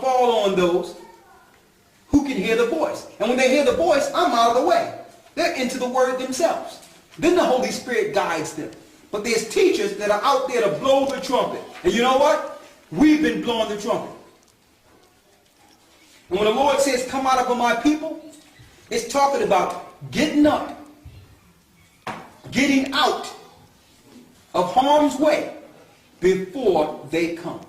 fall on those who can hear the voice. And when they hear the voice, I'm out of the way. They're into the word themselves. Then the Holy Spirit guides them. But there's teachers that are out there to blow the trumpet. And you know what? We've been blowing the trumpet. And when the Lord says, come out of my people, it's talking about getting up, getting out of harm's way before they come.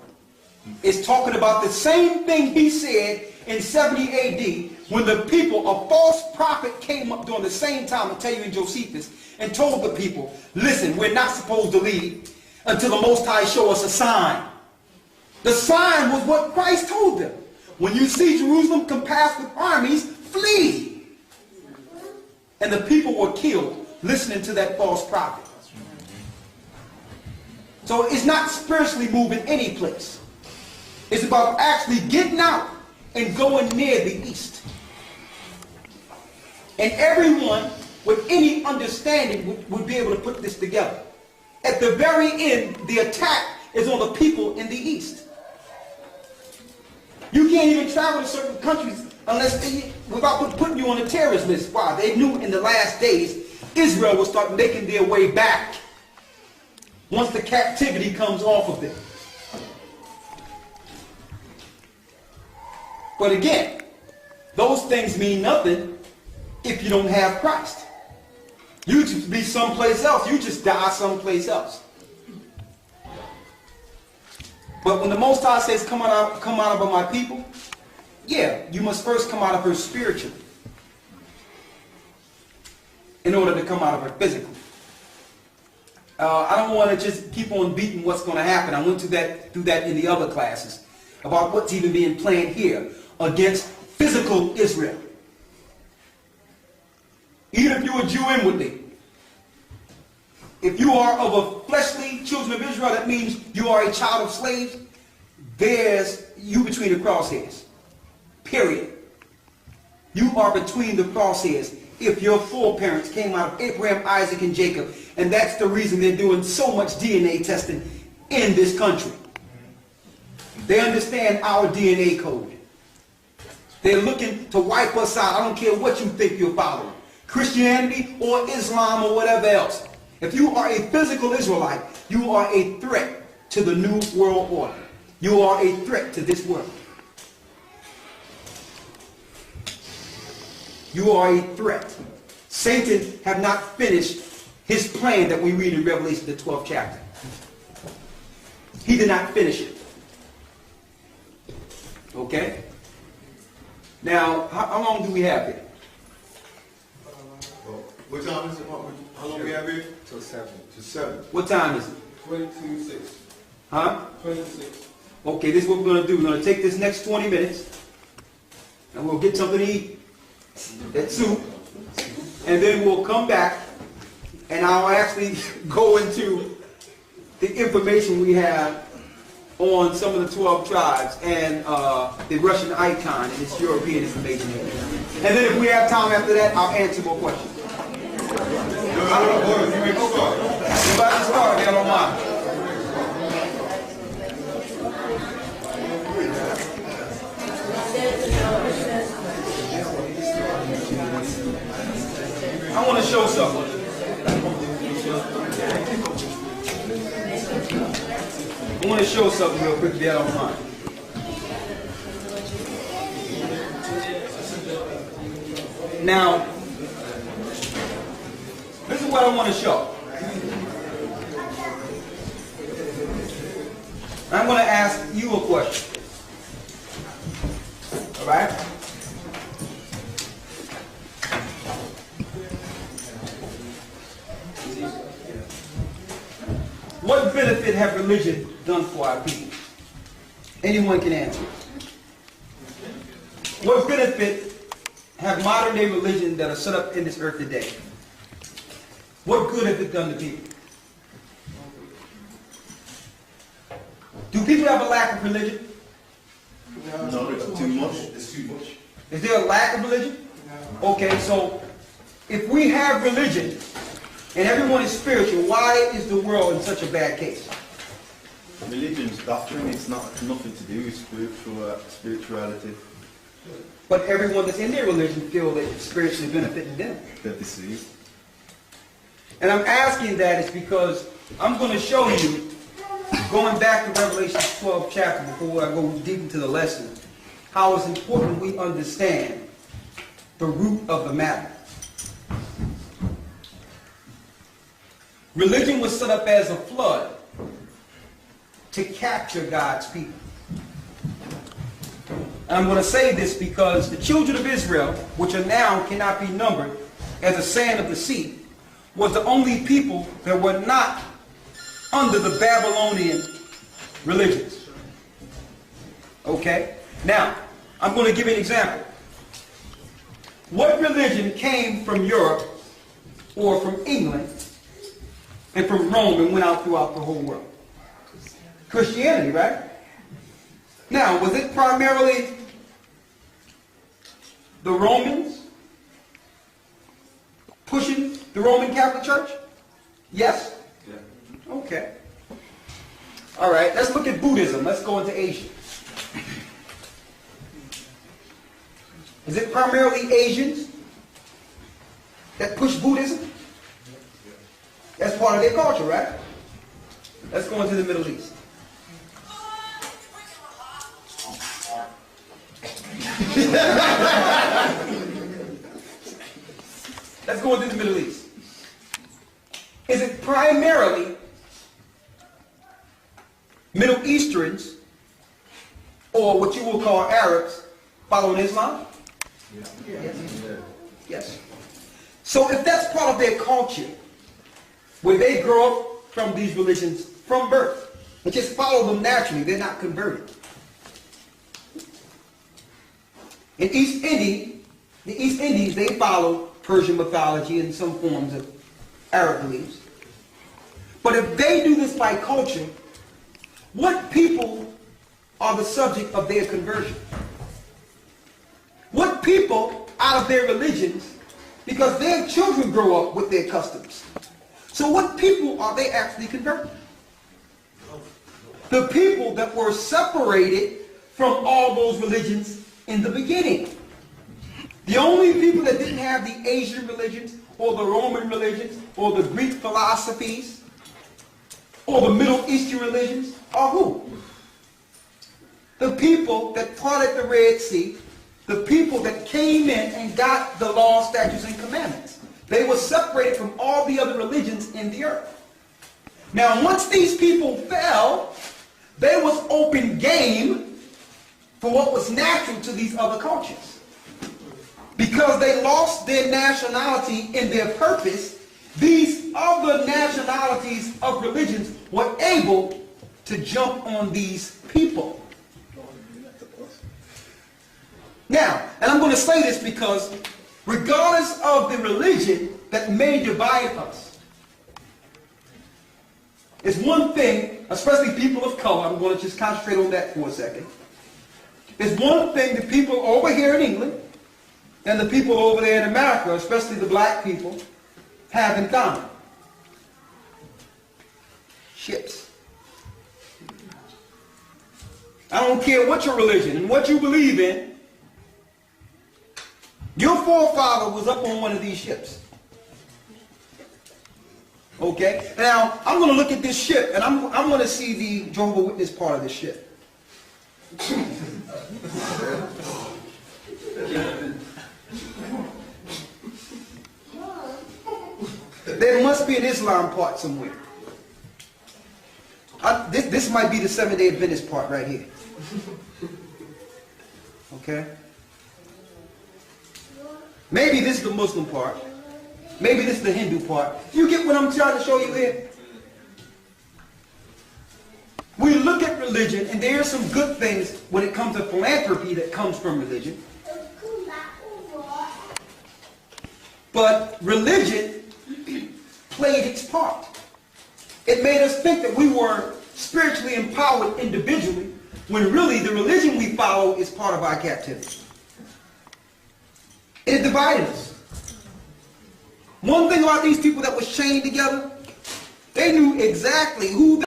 It's talking about the same thing he said in 70 AD when the people, a false prophet came up during the same time, I'll tell you in Josephus, and told the people, listen, we're not supposed to leave until the Most High show us a sign. The sign was what Christ told them. When you see Jerusalem compassed with armies, flee. And the people were killed listening to that false prophet. So it's not spiritually moving any place. It's about actually getting out and going near the east. And everyone with any understanding would be able to put this together. At the very end, the attack is on the people in the east. You can't even travel to certain countries without putting you on a terrorist list. Why? They knew in the last days Israel will start making their way back once the captivity comes off of them. But again, those things mean nothing if you don't have Christ. You just be someplace else. You just die someplace else. But when the Most High says, come out of my people, yeah, you must first come out of her spiritually in order to come out of her physically. I don't want to just keep on beating what's going to happen. I went through that in the other classes about what's even being planned here against physical Israel. Even if you're a Jew inwardly, if you are of a fleshly children of Israel, that means you are a child of slaves. There's you between the crosshairs. Period. You are between the crosshairs if your foreparents came out of Abraham, Isaac, and Jacob. And that's the reason they're doing so much DNA testing in this country. They understand our DNA code. They're looking to wipe us out. I don't care what you think you're following. Christianity or Islam or whatever else. If you are a physical Israelite, you are a threat to the new world order. You are a threat to this world. You are a threat. Satan have not finished his plan that we read in Revelation, the 12th chapter. He did not finish it. Okay? Now, how long do we have here? What time is it? How long do we have here? Till 7. Till 7. What time is it? 22:06. Huh? 26. Okay, this is what we're going to do. We're going to take this next 20 minutes and we'll get something to eat, that soup, and then we'll come back and I'll actually go into the information we have on some of the 12 tribes and the Russian icon and its European information. And then if we have time after that, I'll answer more questions. You start. Everybody start, if you don't mind. I want to show something. I want to show something real quick if you don't mind. Now, this is what I want to show. I'm going to ask you a question. All right? What benefit have religion done for our people? Anyone can answer. What benefit have modern day religion that are set up in this earth today? What good have it done to people? Do people have a lack of religion? No, it's too much. It's too much. Is there a lack of religion? Okay, so if we have religion and everyone is spiritual, why is the world in such a bad case? Religion's doctrine, it's not nothing to do with spirituality. But everyone that's in their religion feel that it's spiritually benefiting them. They're deceived. And I'm asking that is because I'm going to show you, going back to Revelation 12 chapter, before I go deep into the lesson, how it's important we understand the root of the matter. Religion was set up as a flood to capture God's people. And I'm going to say this because the children of Israel, which are now cannot be numbered as the sand of the sea, was the only people that were not under the Babylonian religions. Okay? Now, I'm going to give you an example. What religion came from Europe or from England and from Rome and went out throughout the whole world? Christianity, right? Now, was it primarily the Romans pushing the Roman Catholic Church? Yes? Yeah. Okay. All right, let's look at Buddhism. Let's go into Asia. Is it primarily Asians that push Buddhism? That's part of their culture, right? Let's go into the Middle East. Let's go into the Middle East. Is it primarily Middle Easterns, or what you will call Arabs, following Islam? Yeah. Yes. Yeah. Yes. So if that's part of their culture, where they grow up from these religions from birth, and just follow them naturally, they're not converted. In East Indies, the East Indies, they follow Persian mythology and some forms of Arab beliefs. But if they do this by culture, what people are the subject of their conversion? What people out of their religions, because their children grow up with their customs. So what people are they actually converting? The people that were separated from all those religions in the beginning. The only people that didn't have the Asian religions, or the Roman religions, or the Greek philosophies, or the Middle Eastern religions are who? The people that parted the Red Sea, the people that came in and got the law, statutes, and commandments. They were separated from all the other religions in the earth. Now, once these people fell, there was open game for what was natural to these other cultures. Because they lost their nationality in their purpose, these other nationalities of religions were able to jump on these people. Now, and I'm going to say this because regardless of the religion that may divide us, it's one thing, especially people of color, I'm going to just concentrate on that for a second. It's one thing the people over here in England and the people over there in America, especially the black people, have in common. Ships. I don't care what your religion and what you believe in. Your forefather was up on one of these ships. Okay? Now, I'm going to look at this ship, and I'm going to see the Jehovah's Witness part of this ship. There must be an Islam part somewhere. This might be the Seventh-day Adventist part right here. Okay? Maybe this is the Muslim part. Maybe this is the Hindu part. You get what I'm trying to show you here? We look at religion, and there are some good things when it comes to philanthropy that comes from religion. But religion played its part. It made us think that we were spiritually empowered individually, when really the religion we follow is part of our captivity. It divided us. One thing about these people that was chained together, they knew exactly who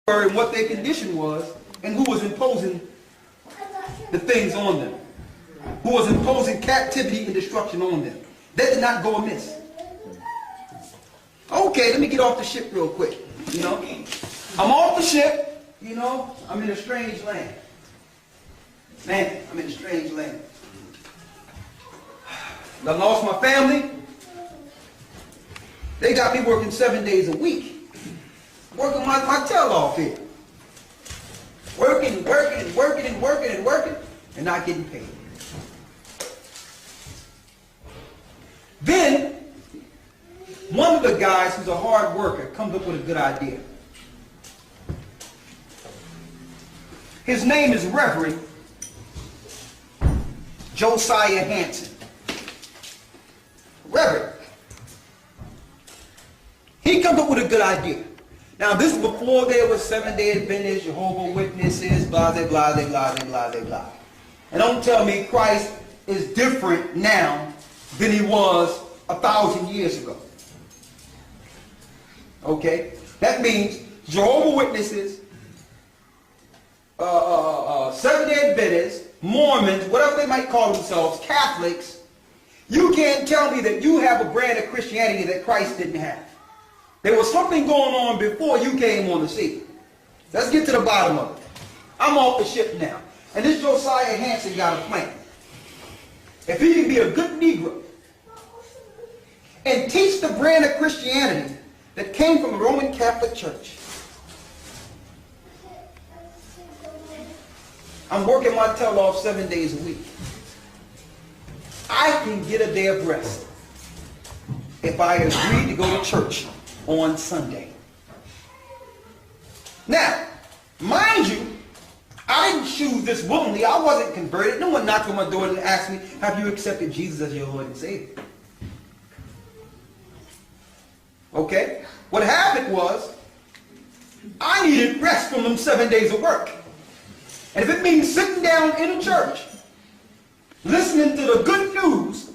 were and what their condition was and who was imposing the things on them, who was imposing captivity and destruction on them. That did not go amiss. Okay, let me get off the ship real quick. You know, I'm off the ship. You know, I'm in a strange land. Man, I'm in a strange land. I lost my family. They got me working 7 days a week. Working my tail off here. Working, and not getting paid. Then, one of the guys who's a hard worker comes up with a good idea. His name is Reverend Josiah Hansen. Reverend. He comes up with a good idea. Now, this is before there was Seventh-day Adventists, Jehovah's Witnesses, blah, blah, blah, blah, blah, blah, blah. And don't tell me Christ is different now than he was 1,000 years ago. Okay? That means Jehovah's Witnesses, Seventh-day Adventists, Mormons, whatever they might call themselves, Catholics, you can't tell me that you have a brand of Christianity that Christ didn't have. There was something going on before you came on the scene. Let's get to the bottom of it. I'm off the ship now. And this Josiah Hansen got a plan. If he can be a good Negro and teach the brand of Christianity that came from the Roman Catholic Church, I'm working my tail off 7 days a week. I can get a day of rest if I agree to go to church on Sunday. Now, mind you, I didn't choose this willingly. I wasn't converted. No one knocked on my door and asked me, have you accepted Jesus as your Lord and Savior? Okay? What happened was, I needed rest from them 7 days of work. And if it means sitting down in a church, listening to the good news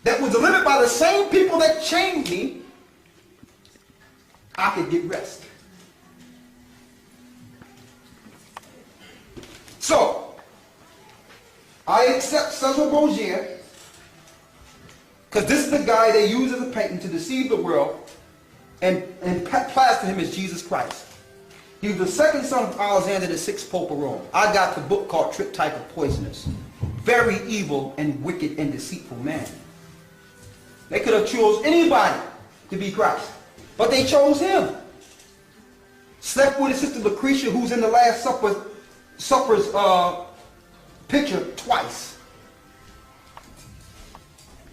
that was delivered by the same people that changed me, I could get rest. So, I accept Cesar Borgia, because this is the guy they use as a painting to deceive the world and plaster him as Jesus Christ. He was the second son of Alexander, the sixth Pope of Rome. I got the book called Triptych Poisonous. Very evil and wicked and deceitful man. They could have chose anybody to be Christ, but they chose him. Slept with his sister Lucretia, who's in the Last Supper's picture twice.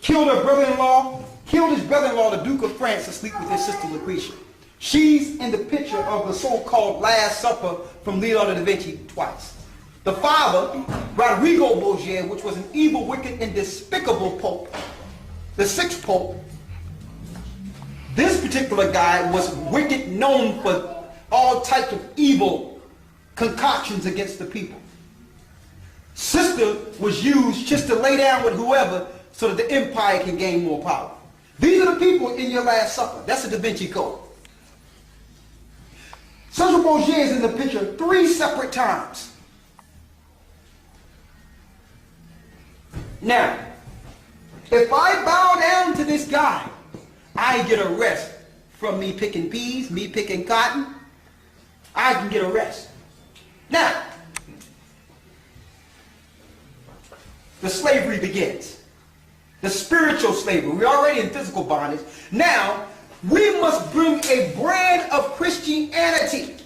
Killed her brother-in-law, killed his brother-in-law, the Duke of France, to sleep with his sister Lucretia. She's in the picture of the so-called Last Supper from Leonardo da Vinci twice. The father, Rodrigo Borgia, which was an evil, wicked, and despicable pope, the sixth pope, this particular guy was wicked, known for all types of evil concoctions against the people. Sister was used just to lay down with whoever so that the empire can gain more power. These are the people in your Last Supper. That's the Da Vinci Code. Cesar Borgia is in the picture 3 separate times. Now, if I bow down to this guy, I get a rest from me picking peas, me picking cotton. I can get a rest. Now, the slavery begins. The spiritual slavery. We're already in physical bondage. Now, we must bring a brand of Christianity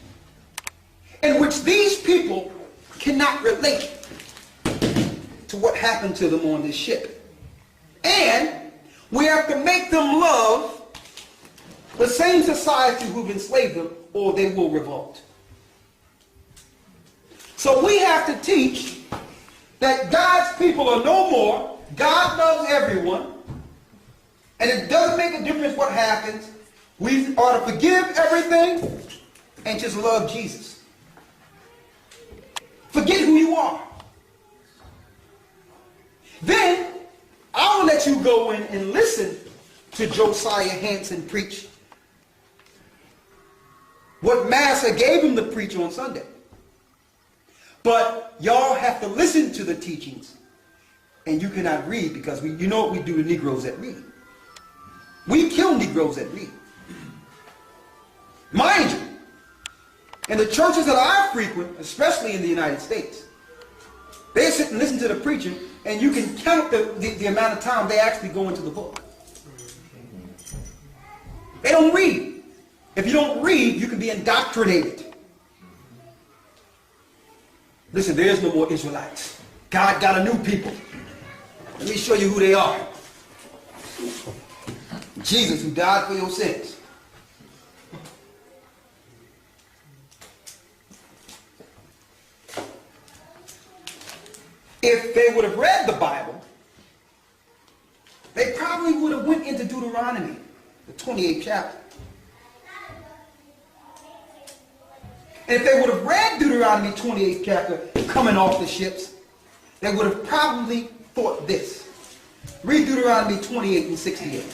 in which these people cannot relate to what happened to them on this ship. And we have to make them love the same society who've enslaved them, or they will revolt. So we have to teach that God's people are no more. God loves everyone. And it doesn't make a difference what happens. We ought to forgive everything and just love Jesus. Forget who you are. Then I will let you go in and listen to Josiah Hansen preach what Master gave him to preach on Sunday. But y'all have to listen to the teachings, and you cannot read, because you know what we do to Negroes that read. We kill Negroes that read. Mind you, in the churches that I frequent, especially in the United States, they sit and listen to the preaching, and you can count the amount of time they actually go into the book. They don't read. If you don't read, you can be indoctrinated. Listen, there is no more Israelites. God got a new people. Let me show you who they are. Jesus, who died for your sins. If they would have read the Bible, they probably would have went into Deuteronomy, the 28th chapter. And if they would have read Deuteronomy 28th chapter coming off the ships, they would have probably thought this. Read Deuteronomy 28 and 68.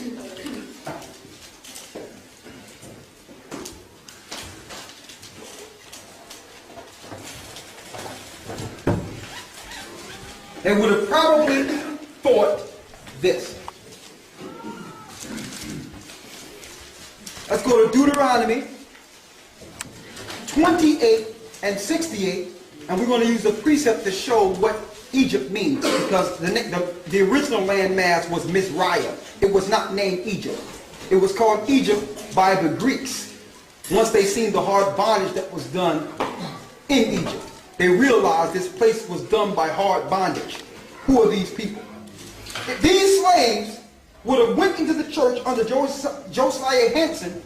They would have probably thought this. Let's go to Deuteronomy 28 and 68, and we're going to use the precept to show what Egypt means, because the original landmass was Mizraim. It was not named Egypt. It was called Egypt by the Greeks. Once they seen the hard bondage that was done in Egypt, they realized this place was done by hard bondage. Who are these people? If these slaves would have went into the church under Josiah Henson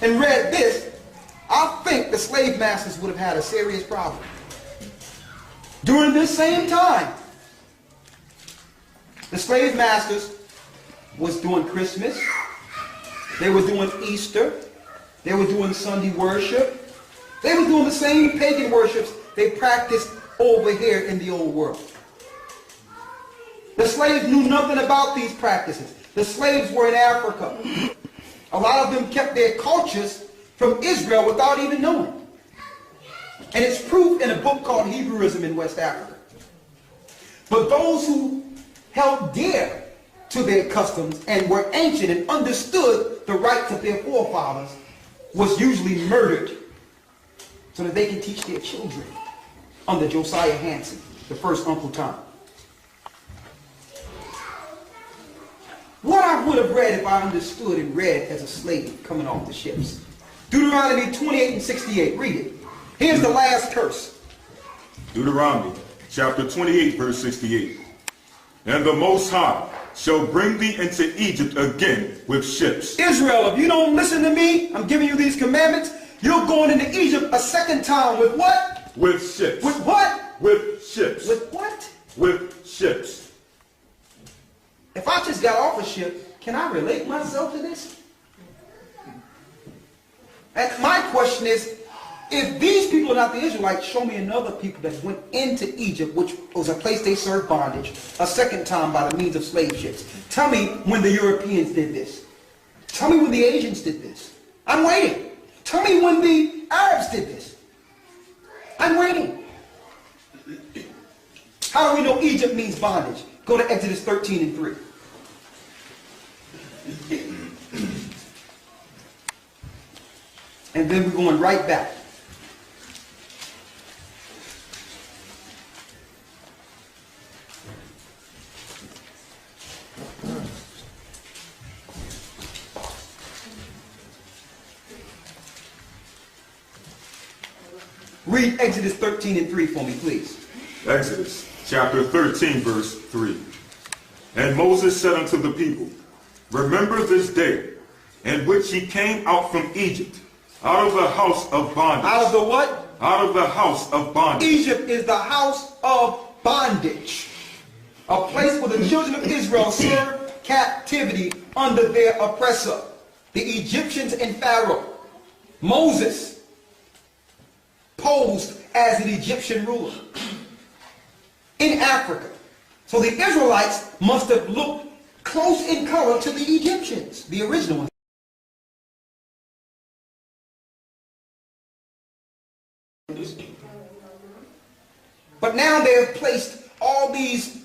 and read this, I think the slave masters would have had a serious problem. During this same time, the slave masters was doing Christmas, they were doing Easter, they were doing Sunday worship, they were doing the same pagan worships they practiced over here in the old world. The slaves knew nothing about these practices. The slaves were in Africa. A lot of them kept their cultures from Israel without even knowing. And it's proof in a book called Hebrewism in West Africa. But those who held dear to their customs and were ancient and understood the rights of their forefathers was usually murdered so that they can teach their children under Josiah Henson, the first Uncle Tom. What I would have read if I understood and read as a slave coming off the ships. Deuteronomy 28 and 68. Read it. Here's the last curse. Deuteronomy chapter 28 verse 68. And the Most High shall bring thee into Egypt again with ships. Israel, if you don't listen to me, I'm giving you these commandments, you're going into Egypt a second time with what? With ships. With what? With ships. With what? With ships. If I just got off a ship, can I relate myself to this? And my question is, if these people are not the Israelites, show me another people that went into Egypt, which was a place they served bondage, a second time by the means of slave ships. Tell me when the Europeans did this. Tell me when the Asians did this. I'm waiting. Tell me when the Arabs did this. I'm waiting. How do we know Egypt means bondage? Go to Exodus 13 and 3. And then we're going right back. Read Exodus 13 and 3 for me, please. Exodus chapter 13 verse 3. And Moses said unto the people, remember this day in which ye came out from Egypt, out of the house of bondage. Out of the what? Out of the house of bondage. Egypt is the house of bondage. A place where the children of Israel served captivity under their oppressor, the Egyptians and Pharaoh. Moses posed as an Egyptian ruler in Africa. So the Israelites must have looked close in color to the Egyptians, the original ones. But now they have placed all these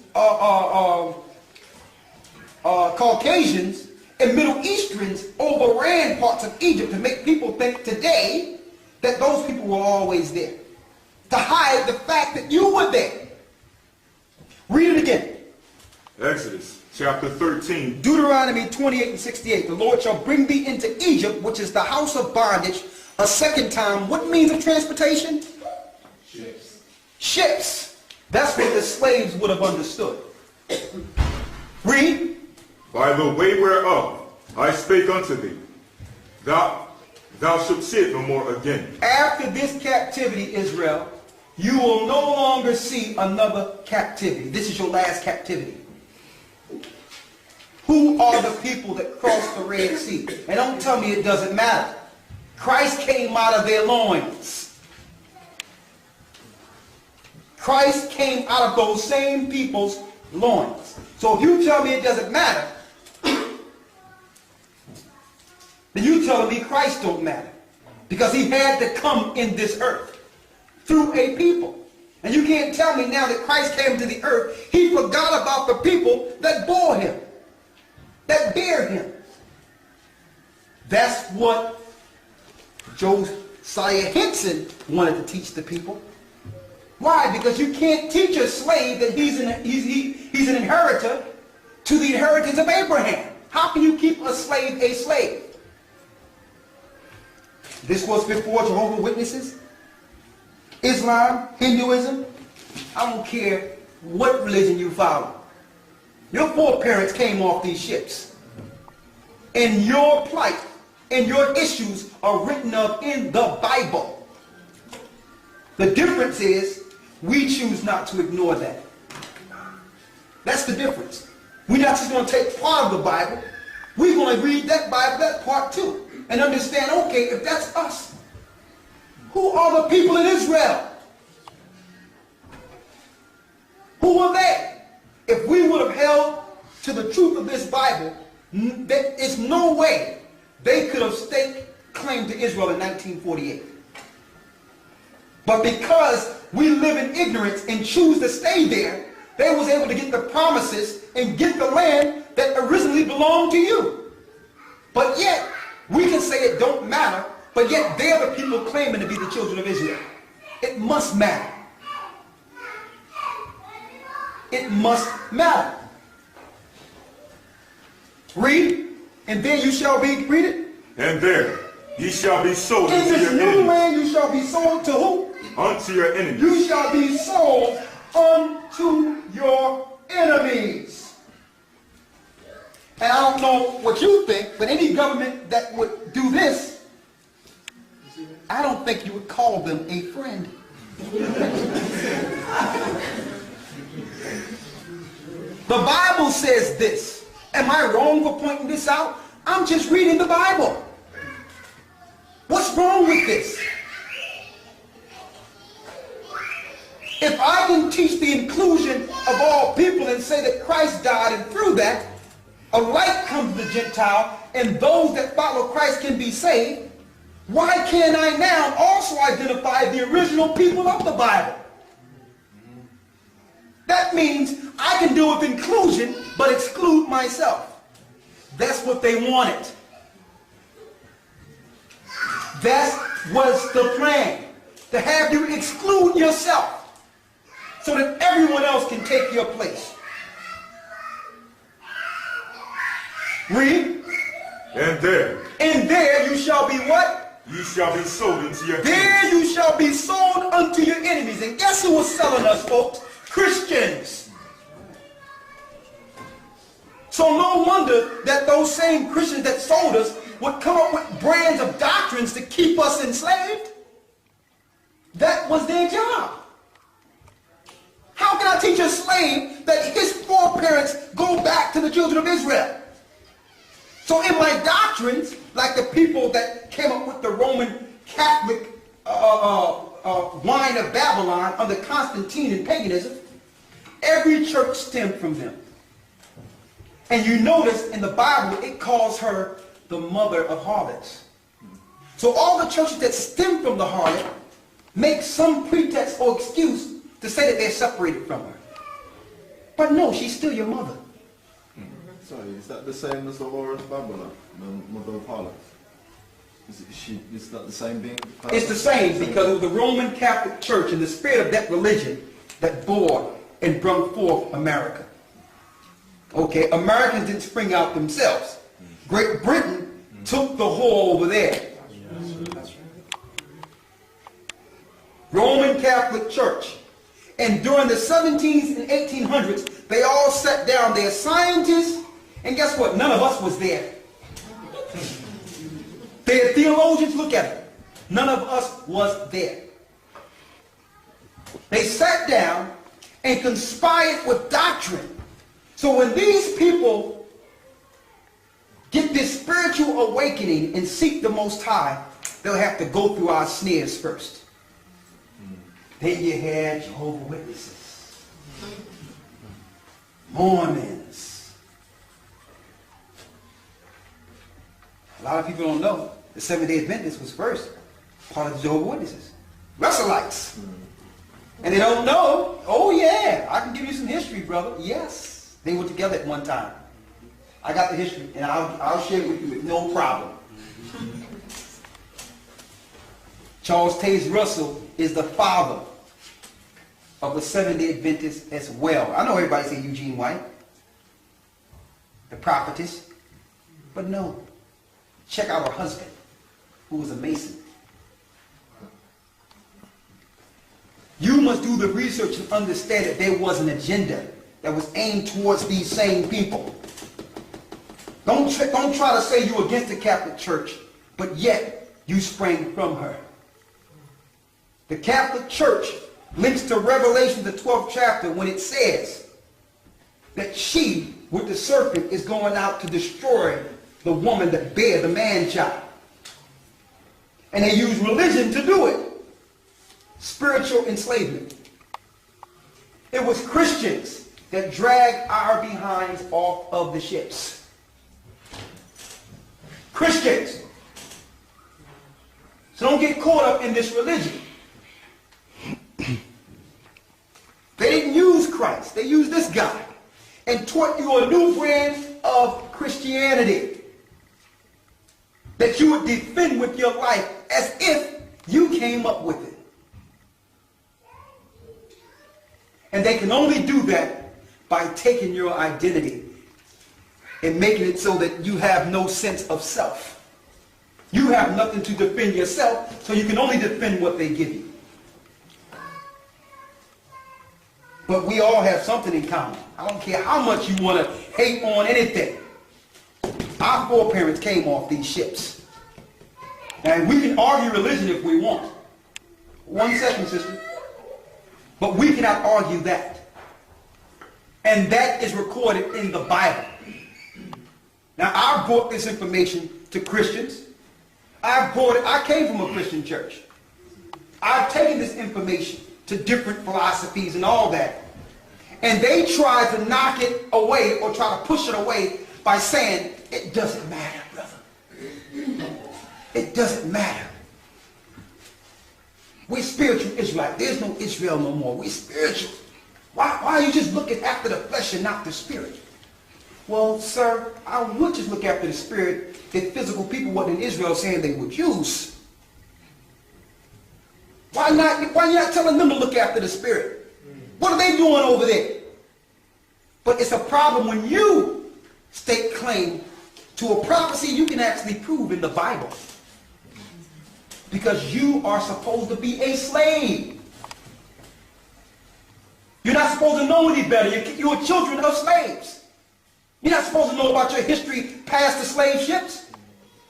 Caucasians and Middle Easterns overran parts of Egypt to make people think today that those people were always there. To hide the fact that you were there. Read it again. Exodus chapter 13. Deuteronomy 28 and 68. The Lord shall bring thee into Egypt, which is the house of bondage, a second time. What means of transportation? Ships. Ships. That's what the slaves would have understood. Read. By the way whereof I spake unto thee, thou shalt see it no more again. After this captivity, Israel, you will no longer see another captivity. This is your last captivity. Who are the people that crossed the Red Sea? And don't tell me it doesn't matter. Christ came out of their loins. Christ came out of those same people's loins. So if you tell me it doesn't matter, then you telling me Christ don't matter. Because he had to come in this earth through a people. And you can't tell me now that Christ came to the earth, he forgot about the people that bore him, that bear him. That's what Josiah Henson wanted to teach the people. Why? Because you can't teach a slave that he's an inheritor to the inheritance of Abraham. How can you keep a slave a slave? This was before Jehovah's Witnesses, Islam, Hinduism. I don't care what religion you follow. Your foreparents came off these ships. And your plight and your issues are written up in the Bible. The difference is we choose not to ignore that. That's the difference. We're not just going to take part of the Bible. We're going to read that Bible, that part too. And understand, okay, if that's us, who are the people in Israel? Who are they? If we would have held to the truth of this Bible, there is no way they could have staked claim to Israel in 1948. But because we live in ignorance and choose to stay there, they was able to get the promises and get the land that originally belonged to you. But yet, we can say it don't matter, but yet they're the people claiming to be the children of Israel. It must matter. It must matter. Read, and then you shall be, read it. And there ye shall be sold In unto this your new enemies. land you shall be sold to who? Unto your enemies. You shall be sold unto your enemies. And I don't know what you think, but any government that would do this, I don't think you would call them a friend. The Bible says this. Am I wrong for pointing this out? I'm just reading the Bible. What's wrong with this? If I can teach the inclusion of all people and say that Christ died, and through that, a light comes to the Gentile, and those that follow Christ can be saved, why can't I now also identify the original people of the Bible? That means I can do with inclusion, but exclude myself. That's what they wanted. That was the plan, to have you exclude yourself so that everyone else can take your place. Read. And there You shall be what? you shall be sold unto your enemies. There you shall be sold unto your enemies. And guess who was selling us, folks? Christians. So no wonder that those same Christians that sold us would come up with brands of doctrines to keep us enslaved. That was their job. How can I teach a slave that his foreparents go back to the children of Israel? So in my doctrines, like the people that came up with the Roman Catholic wine of Babylon under Constantine and paganism, every church stemmed from them. And you notice in the Bible, it calls her the mother of harlots. So all the churches that stem from the harlot make some pretext or excuse to say that they're separated from her. But no, she's still your mother. Sorry, is that the same as the Laura's Babylon, Mother of Harlots? Is that the same being? It's the same because it was the Roman Catholic Church and the spirit of that religion that bore and brought forth America. Okay, Americans didn't spring out themselves. Great Britain took the whole over there. Roman Catholic Church. And during the 1700s and 1800s, they all sat down. They're scientists, and guess what? None of us was there. They're theologians, look at it. None of us was there. They sat down and conspired with doctrine. So when these people get this spiritual awakening and seek the Most High, they'll have to go through our snares first. Then you had Jehovah's Witnesses, Mormons. A lot of people don't know the Seventh-day Adventists was first part of the Jehovah's Witnesses. Russellites. And they don't know, oh yeah, I can give you some history, brother. Yes. They were together at one time. I got the history, and I'll share it with you with no problem. Charles Taze Russell is the father of the Seventh-day Adventists as well. I know everybody say Eugene White, the prophetess, but no. Check out her husband, who was a Mason. You must do the research and understand that there was an agenda that was aimed towards these same people. Don't try to say you're against the Catholic Church, but yet you sprang from her. The Catholic Church links to Revelation, the 12th chapter, when it says that she, with the serpent, is going out to destroy the woman that bare the man-child. And they use religion to do it. Spiritual enslavement. It was Christians that dragged our behinds off of the ships. Christians. So don't get caught up in this religion. They didn't use Christ. They used this guy and taught you a new brand of Christianity that you would defend with your life as if you came up with it. And they can only do that by taking your identity and making it so that you have no sense of self. You have nothing to defend yourself, so you can only defend what they give you. But we all have something in common. I don't care how much you want to hate on anything. Our foreparents came off these ships. And we can argue religion if we want. 1 second, sister. But we cannot argue that. And that is recorded in the Bible. Now, I brought this information to Christians. I came from a Christian church. I've taken this information to different philosophies and all that. And they try to knock it away or try to push it away by saying, it doesn't matter, brother. It doesn't matter. We're spiritual Israelites. There's no Israel no more. We're spiritual. Why are you just looking after the flesh and not the spirit? Well, sir, I would just look after the spirit if physical people wasn't in Israel saying they were Jews. Why are you not telling them to look after the spirit? What are they doing over there? But it's a problem when you stake claim to a prophecy you can actually prove in the Bible. Because you are supposed to be a slave. You're not supposed to know any better. You're children of slaves. You're not supposed to know about your history past the slave ships.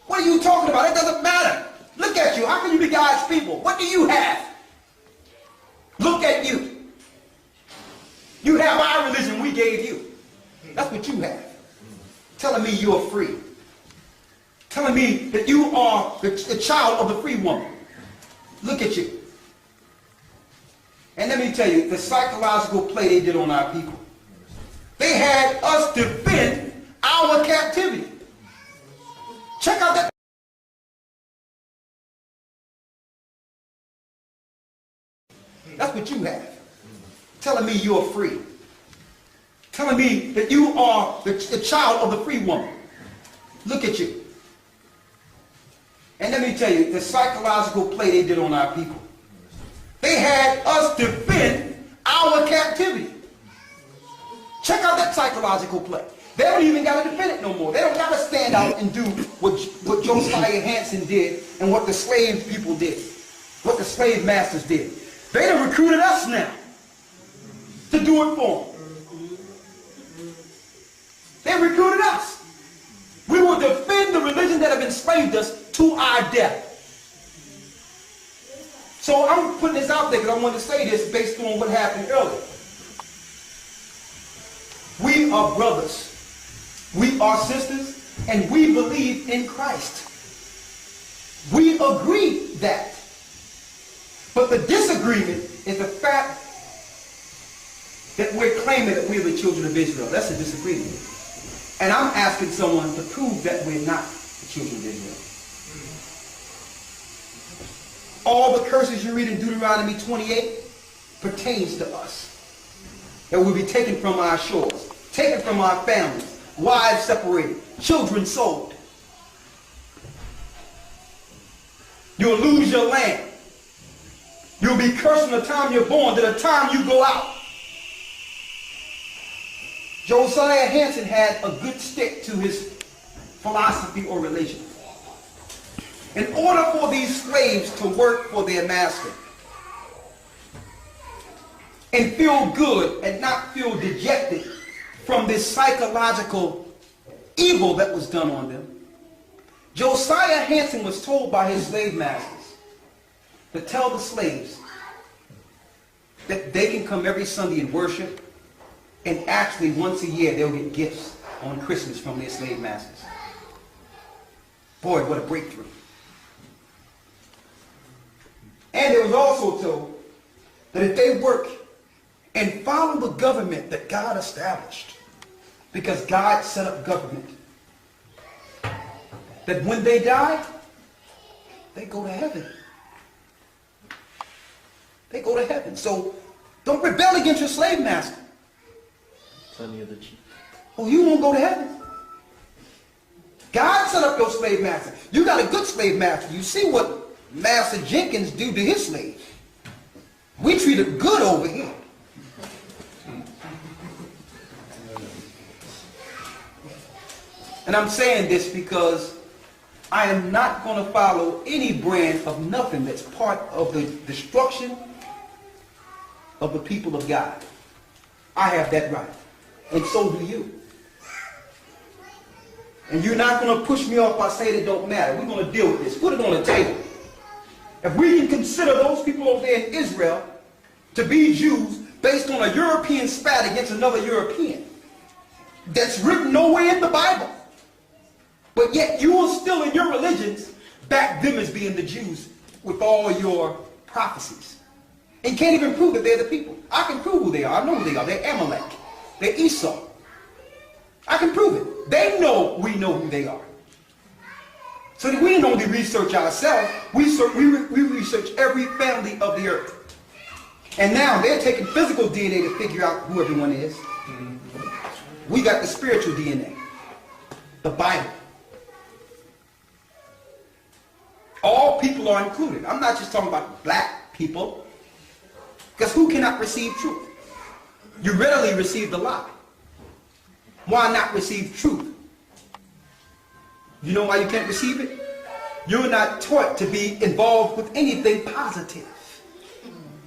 What are you talking about? It doesn't matter. Look at you. How can you be God's people? What do you have? Look at you. You have our religion we gave you. That's what you have. Telling me you're free. Telling me that you are the child of the free woman. Look at you. And let me tell you, the psychological play they did on our people. They had us defend our captivity. Check out that. That's what you have. telling me you're free. Telling me that you are the child of the free woman. Look at you. And let me tell you, the psychological play they did on our people. They had us defend our captivity. Check out that psychological play. They don't even got to defend it no more. They don't got to stand out and do what Josiah Hansen did and what the slave people did. What the slave masters did. They done recruited us now to do it for them. They recruited us. We will defend the religion that have enslaved us to our death. So I'm putting this out there because I want to say this based on what happened earlier. We are brothers. We are sisters. And we believe in Christ. We agree that. But the disagreement is the fact that we're claiming that we're the children of Israel. That's a disagreement. And I'm asking someone to prove that we're not the children of Israel. All the curses you read in Deuteronomy 28 pertains to us. That will be taken from our shores, taken from our families, wives separated, children sold. You'll lose your land. You'll be cursed from the time you're born to the time you go out. Josiah Hansen had a good stick to his philosophy or religion. In order for these slaves to work for their master and feel good and not feel dejected from this psychological evil that was done on them, Josiah Hansen was told by his slave masters to tell the slaves that they can come every Sunday and worship, and actually once a year they'll get gifts on Christmas from their slave masters. Boy, what a breakthrough. And it was also told that if they work and follow the government that God established, because God set up government, that when they die, they go to heaven. They go to heaven. So don't rebel against your slave master. Oh, you won't go to heaven. God set up your slave master. You got a good slave master. You see what Master Jenkins do to his slaves. We treat it good over here. And I'm saying this because I am not going to follow any brand of nothing that's part of the destruction of the people of God. I have that right. And so do you. And you're not going to push me off by saying it don't matter. We're going to deal with this. Put it on the table. If we can consider those people over there in Israel to be Jews based on a European spat against another European, that's written nowhere in the Bible. But yet you will still in your religions back them as being the Jews with all your prophecies. And can't even prove that they're the people. I can prove who they are. I know who they are. They're Amalek. They're Esau. I can prove it. They know we know who they are. So that we didn't only research ourselves, we research every family of the earth. And now they're taking physical DNA to figure out who everyone is. We got the spiritual DNA. The Bible. All people are included. I'm not just talking about black people. Because who cannot receive truth? You readily receive the lie. Why not receive truth? You know why you can't receive it? You're not taught to be involved with anything positive.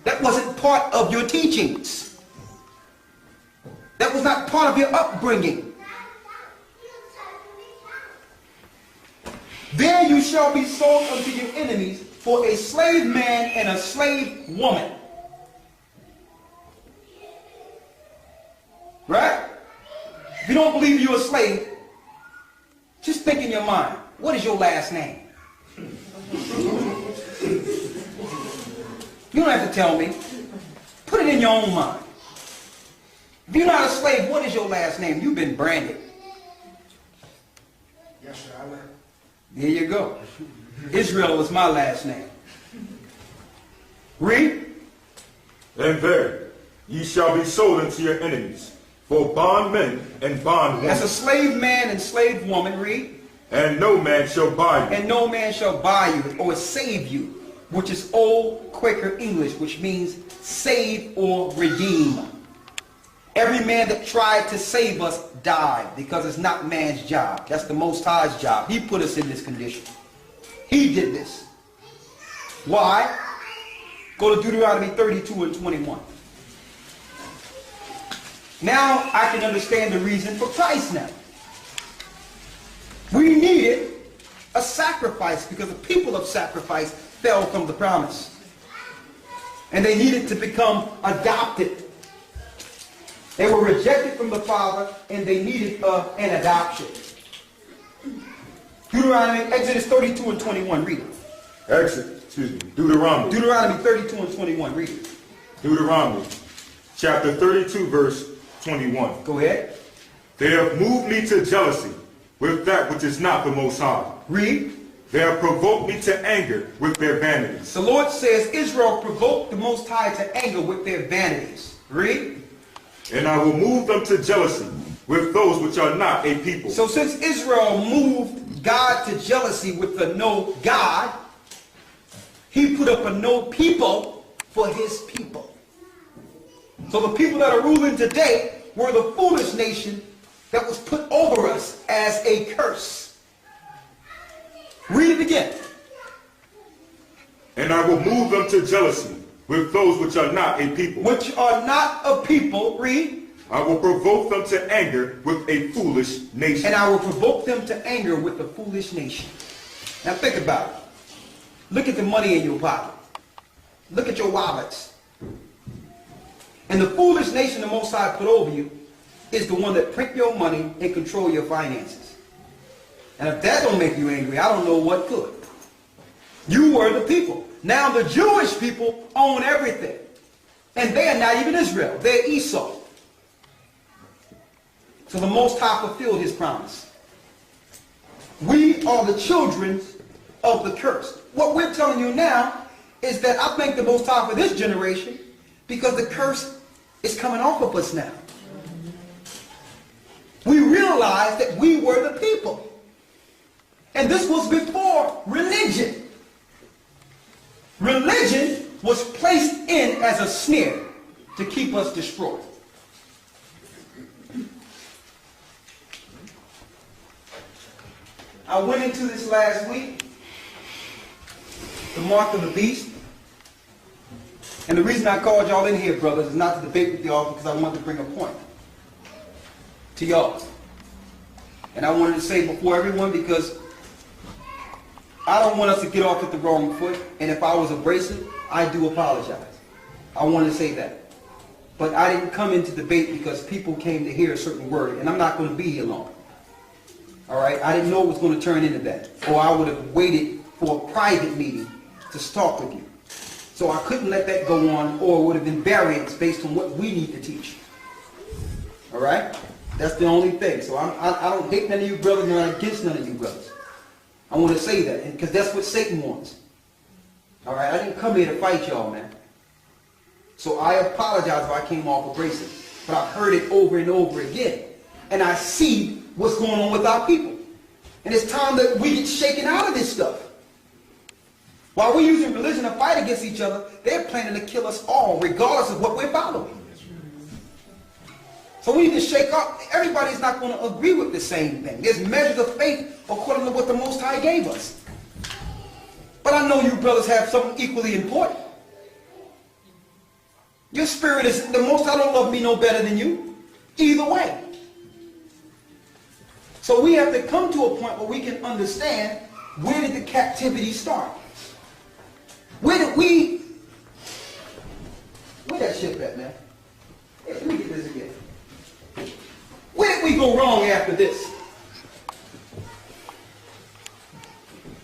That wasn't part of your teachings. That was not part of your upbringing. There you shall be sold unto your enemies for a slave man and a slave woman. Right? If you don't believe you're a slave, just think in your mind, what is your last name? You don't have to tell me. Put it in your own mind. If you're not a slave, what is your last name? You've been branded. Yes, sir, I will. There you go. Israel was my last name. Read. And there, ye shall be sold unto your enemies, for bondmen and bondwomen. As a slave man and slave woman, read. And no man shall buy you. And no man shall buy you or save you, which is old Quaker English, which means save or redeem. Every man that tried to save us died, because it's not man's job. That's the Most High's job. He put us in this condition. He did this. Why? Go to Deuteronomy 32 and 21. Now I can understand the reason for Christ now. We needed a sacrifice because the people of sacrifice fell from the promise. And they needed to become adopted. They were rejected from the Father and they needed an adoption. Exodus 32 and 21, read it. Deuteronomy. Deuteronomy 32 and 21, read it. Deuteronomy chapter 32 verse 21. Go ahead. They have moved me to jealousy with that which is not the Most High. Read. They have provoked me to anger with their vanities. The Lord says Israel provoked the Most High to anger with their vanities. Read. And I will move them to jealousy with those which are not a people. So since Israel moved God to jealousy with the no God, he put up a no people for his people. So the people that are ruling today were the foolish nation that was put over us as a curse. Read it again. And I will move them to jealousy with those which are not a people. Which are not a people. Read. I will provoke them to anger with a foolish nation. And I will provoke them to anger with a foolish nation. Now think about it. Look at the money in your pocket. Look at your wallets. And the foolish nation the Most High put over you is the one that print your money and control your finances. And if that don't make you angry, I don't know what could. You were the people. Now the Jewish people own everything. And they are not even Israel. They're Esau. So the Most High fulfilled his promise. We are the children of the curse. What we're telling you now is that I thank the Most High for this generation because the curse is coming off of us now. We realized that we were the people. And this was before religion. Religion was placed in as a snare to keep us destroyed. I went into this last week, the mark of the beast. And the reason I called y'all in here, brothers, is not to debate with y'all because I wanted to bring a point to y'all. And I wanted to say before everyone because I don't want us to get off at the wrong foot. And if I was abrasive, I do apologize. I want to say that. But I didn't come into debate because people came to hear a certain word. And I'm not going to be here long. All right? I didn't know it was going to turn into that. Or I would have waited for a private meeting to talk with you. So I couldn't let that go on, or it would have been variance based on what we need to teach. All right? That's the only thing. So I don't hate none of you brothers, and I'm against none of you brothers. I want to say that, because that's what Satan wants. All right? I didn't come here to fight y'all, man. So I apologize if I came off abrasive. But I've heard it over and over again. And I see what's going on with our people. And it's time that we get shaken out of this stuff. While we're using religion to fight against each other, they're planning to kill us all, regardless of what we're following. So we need to shake up. Everybody's not going to agree with the same thing. There's measures of faith according to what the Most High gave us. But I know you brothers have something equally important. Your spirit is, the Most High don't love me no better than you. Either way. So we have to come to a point where we can understand, where did the captivity start? Where that ship at, man? Hey, let me get this again. Where did we go wrong after this?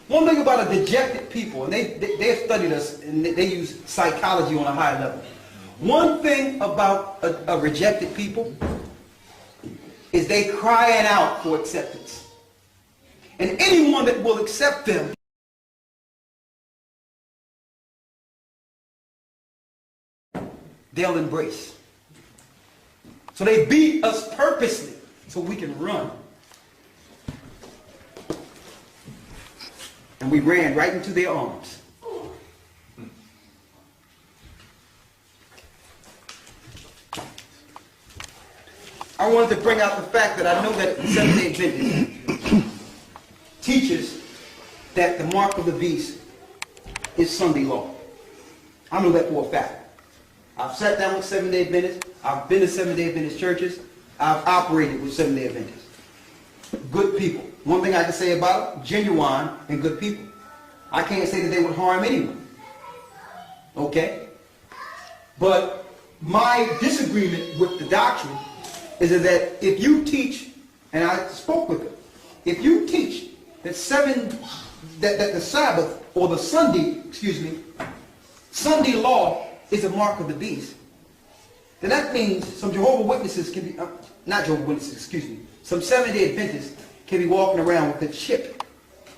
One thing about a dejected people, and they've studied us, and they use psychology on a high level. One thing about a rejected people is they crying out for acceptance. And anyone that will accept them, they'll embrace. So they beat us purposely so we can run. And we ran right into their arms. I wanted to bring out the fact that I know that Seventh-day Adventist teaches that the mark of the beast is Sunday law. I know that for a fact. I've sat down with Seventh-day Adventists. I've been to Seventh-day Adventist churches. I've operated with Seventh-day Adventists. Good people. One thing I can say about them, genuine and good people. I can't say that they would harm anyone. Okay? But my disagreement with the doctrine is that if you teach, and I spoke with them, if you teach that that the Sabbath or the Sunday law is a mark of the beast, then that means some Jehovah's Witnesses can be, not Jehovah's Witnesses, some Seventh-day Adventists can be walking around with a chip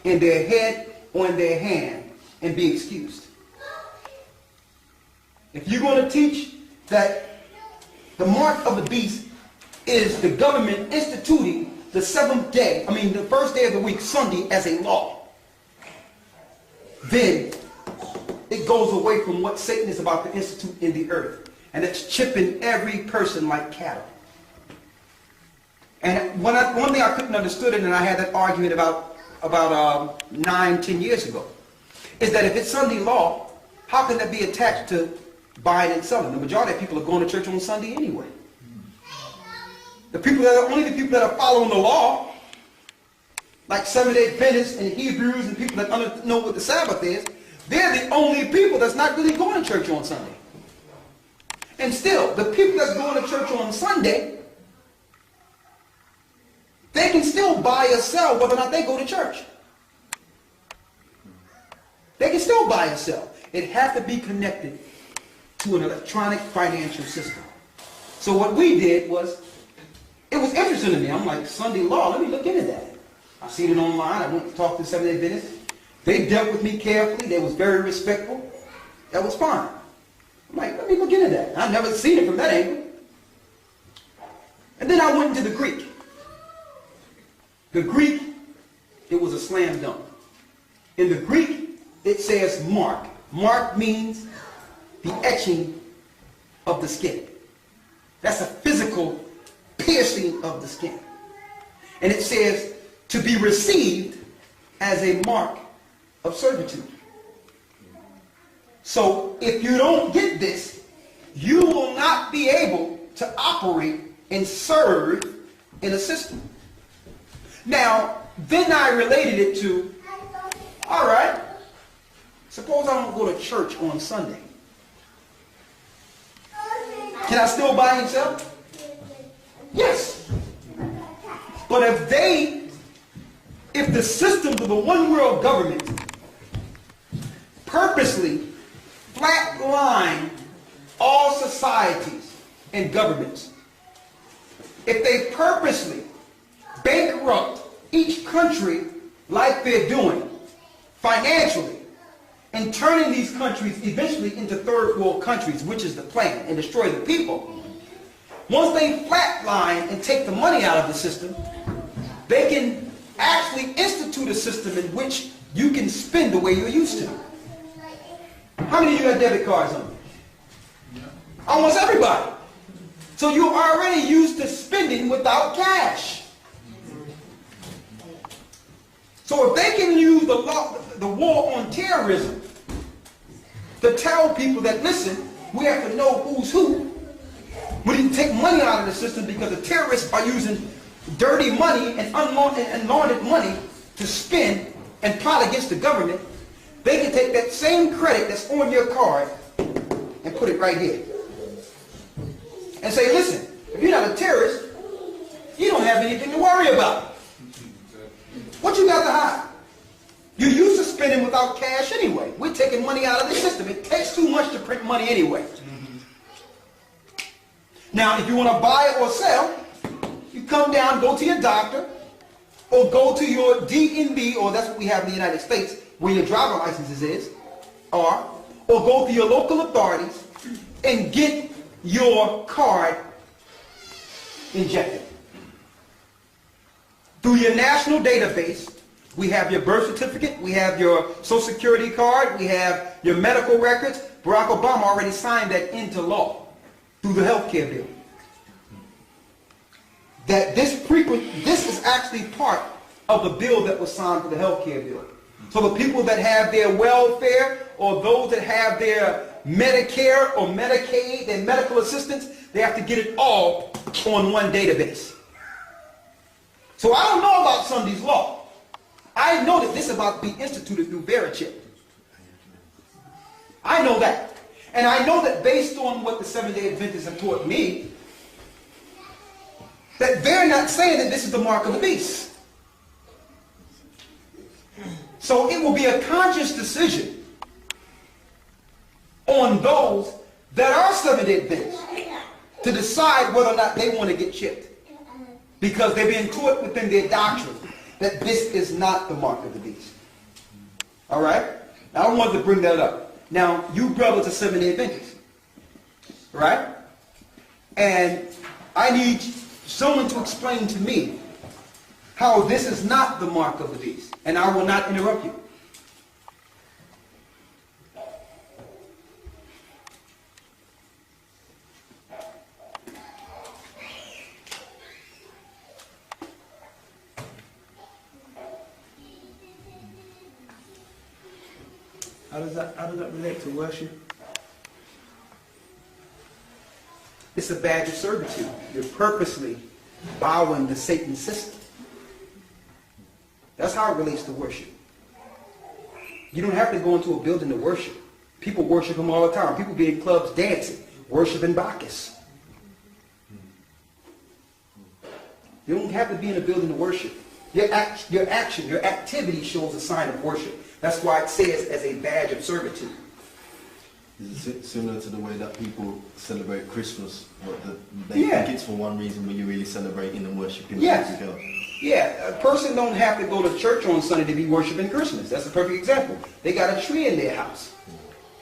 in their head or in their hand and be excused. If you're going to teach that the mark of the beast is the government instituting the the first day of the week, Sunday, as a law, then it goes away from what Satan is about to institute in the earth. And it's chipping every person like cattle. And one thing I couldn't understand, and I had that argument about 9-10 years ago, is that if it's Sunday law, how can that be attached to buying and selling? The majority of people are going to church on Sunday anyway. Only the people that are following the law, like Seventh-day Adventists and Hebrews and people that know what the Sabbath is, they're the only people that's not really going to church on Sunday. And still, the people that's going to church on Sunday, they can still buy or sell whether or not they go to church. They can still buy or sell. It has to be connected to an electronic financial system. So what we did was, it was interesting to me. I'm like, Sunday law, let me look into that. I seen it online. I went to talk to the Seventh-day Adventists. They dealt with me carefully. They was very respectful. That was fine. I'm like, let me look into that. I've never seen it from that angle. And then I went into the Greek. The Greek, it was a slam dunk. In the Greek, it says mark. Mark means the etching of the skin. That's a physical piercing of the skin. And it says to be received as a mark of servitude. So if you don't get this, you will not be able to operate and serve in a system. Now, then I related it to, all right, suppose I don't go to church on Sunday. Can I still buy and sell? Yes. But if the systems of the one world government purposely flatline all societies and governments, if they purposely bankrupt each country like they're doing financially and turning these countries eventually into third world countries, which is the plan, and destroy the people, once they flatline and take the money out of the system, they can actually institute a system in which you can spend the way you're used to. How many of you got debit cards on you? Almost everybody. So you're already used to spending without cash. So if they can use the war on terrorism to tell people that, listen, we have to know who's who, we need to take money out of the system because the terrorists are using dirty money and unlaundered money to spend and plot against the government, they can take that same credit that's on your card and put it right here. And say, listen, if you're not a terrorist, you don't have anything to worry about. What you got to hide? You're used to spending without cash anyway. We're taking money out of the system. It takes too much to print money anyway. Now, if you want to buy or sell, you come down, go to your doctor, or go to your DMV, or that's what we have in the United States, where your driver licenses is, or go to your local authorities and get your card injected. Through your national database, we have your birth certificate, we have your social security card, we have your medical records. Barack Obama already signed that into law through the health care bill. That this is actually part of the bill that was signed for the health care bill. So the people that have their welfare, or those that have their Medicare or Medicaid and medical assistance, they have to get it all on one database. So I don't know about Sunday's law. I know that this is about to be instituted through Verichip. I know that. And I know that based on what the Seventh-day Adventists have taught me, that they're not saying that this is the mark of the beast. So it will be a conscious decision on those that are Seventh-day Adventists to decide whether or not they want to get chipped. Because they're being taught within their doctrine that this is not the mark of the beast. All right? Now I wanted to bring that up. Now, you brothers are Seventh-day Adventists. Right? And I need someone to explain to me how this is not the mark of the beast. And I will not interrupt you. How does that relate to worship? It's a badge of servitude. You're purposely bowing to Satan's system. That's how it relates to worship. You don't have to go into a building to worship. People worship him all the time. People be in clubs dancing, worshiping Bacchus. You don't have to be in a building to worship. Your action, your activity shows a sign of worship. That's why it says as a badge of servitude. Is it similar to the way that people celebrate Christmas? They think it's for one reason, when you're really celebrating and worshiping Yes. God. Yeah, a person don't have to go to church on Sunday to be worshiping Christmas. That's a perfect example. They got a tree in their house.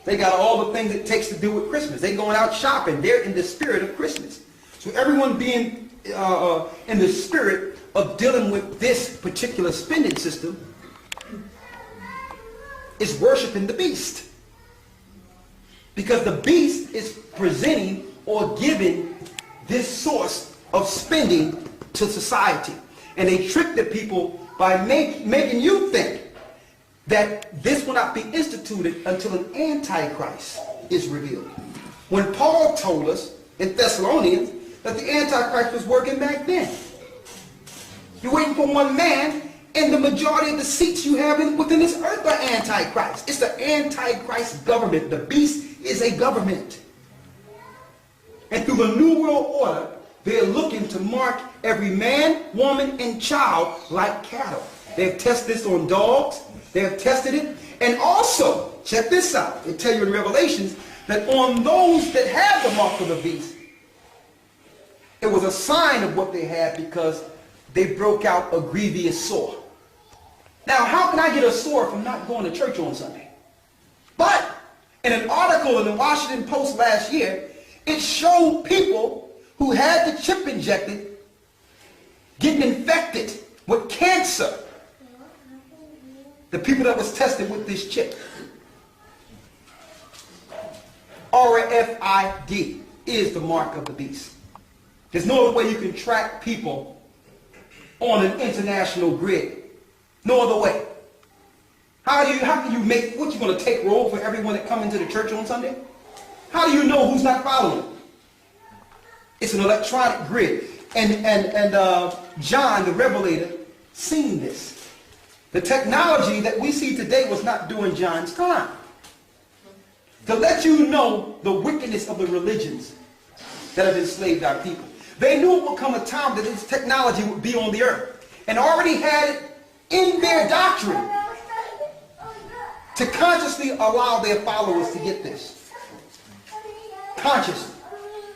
They got all the things it takes to do with Christmas. They're going out shopping. They're in the spirit of Christmas. So everyone being in the spirit of dealing with this particular spending system is worshiping the beast. Because the beast is presenting or giving this source of spending to society. And they trick the people by making you think that this will not be instituted until an antichrist is revealed. When Paul told us in Thessalonians that the antichrist was working back then. You're waiting for one man, and the majority of the seats you have within this earth are antichrist. It's the antichrist government. The beast is a government. And through the New World Order, they're looking to mark every man, woman, and child like cattle. They've tested this on dogs. They have tested it. And also, check this out. They tell you in Revelations that on those that have the mark of the beast, it was a sign of what they had because they broke out a grievous sore. Now, how can I get a sore from not going to church on Sunday? But in an article in the Washington Post last year, it showed people who had the chip injected getting infected with cancer. The people that was tested with this chip. RFID is the mark of the beast. There's no other way you can track people on an international grid. No other way. How can you make, what you going to take roll for everyone that come into the church on Sunday? How do you know who's not following? It's an electronic grid. And John, the Revelator, seen this. The technology that we see today was not during John's time. To let you know the wickedness of the religions that have enslaved our people. They knew it would come a time that this technology would be on the earth. And already had it in their doctrine to consciously allow their followers to get this. Consciously.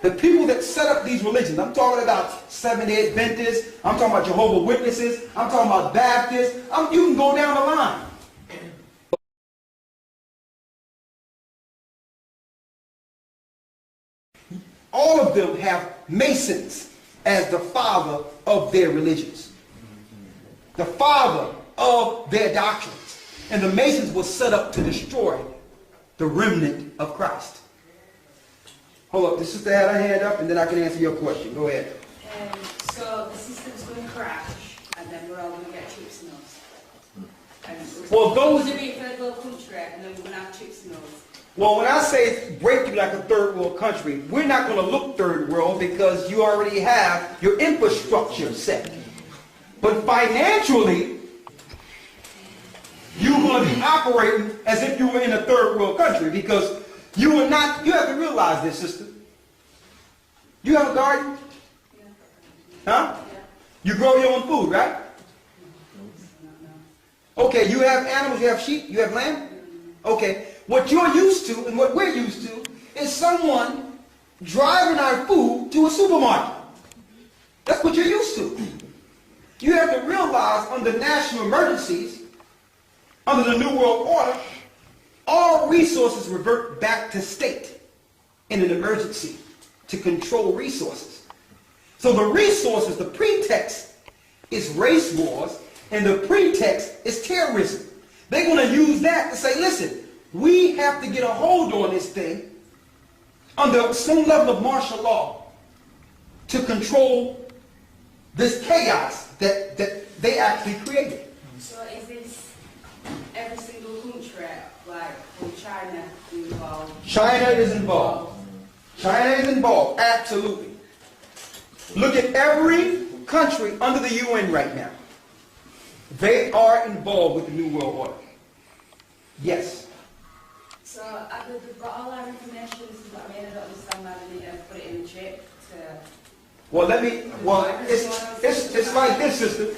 The people that set up these religions, I'm talking about Seventh-day Adventists, I'm talking about Jehovah's Witnesses, I'm talking about Baptists, you can go down the line. All of them have Masons as the father of their religions, the father of their doctrines. And the Masons were set up to destroy the remnant of Christ. Hold up, the sister had her hand up, and then I can answer your question. Go ahead. So the system's going to crash, and then we're all going to get chips and nose. Well, those... We're going to be a third world country, and then we're going to have chips and nose. Well, when I say break you like a third world country, we're not going to look third world because you already have your infrastructure set. But financially, you're going to be operating as if you were in a third world country because you are not, you have to realize this, sister. You have a garden? Yeah. Huh? Yeah. You grow your own food, right? No. Okay, you have animals, you have sheep, you have lamb? Okay. What you're used to and what we're used to is someone driving our food to a supermarket. That's what you're used to. You have to realize under national emergencies, under the New World Order, all resources revert back to state in an emergency to control resources. So the resources, the pretext is race wars, and the pretext is terrorism. They're going to use that to say, listen, we have to get a hold on this thing under some level of martial law to control this chaos that they actually created. So is this every single country, like from China involved? China is involved. China is involved, absolutely. Look at every country under the UN right now. They are involved with the New World Order. Yes. So they've got all our information, this is what I mean, I don't understand why they need to put it in a chip to... Well, it's like this, sister. If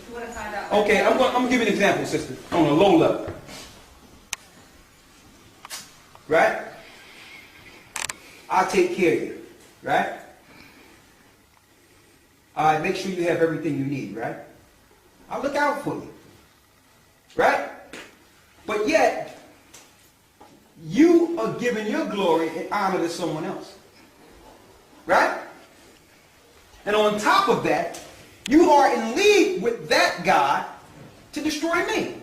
you want to find out... Okay, I'm going to give you an example, sister, on a low level. Right? I'll take care of you, right? I make sure you have everything you need, right? I'll look out for you, right? But yet, you are giving your glory and honor to someone else, right? And on top of that, you are in league with that God to destroy me.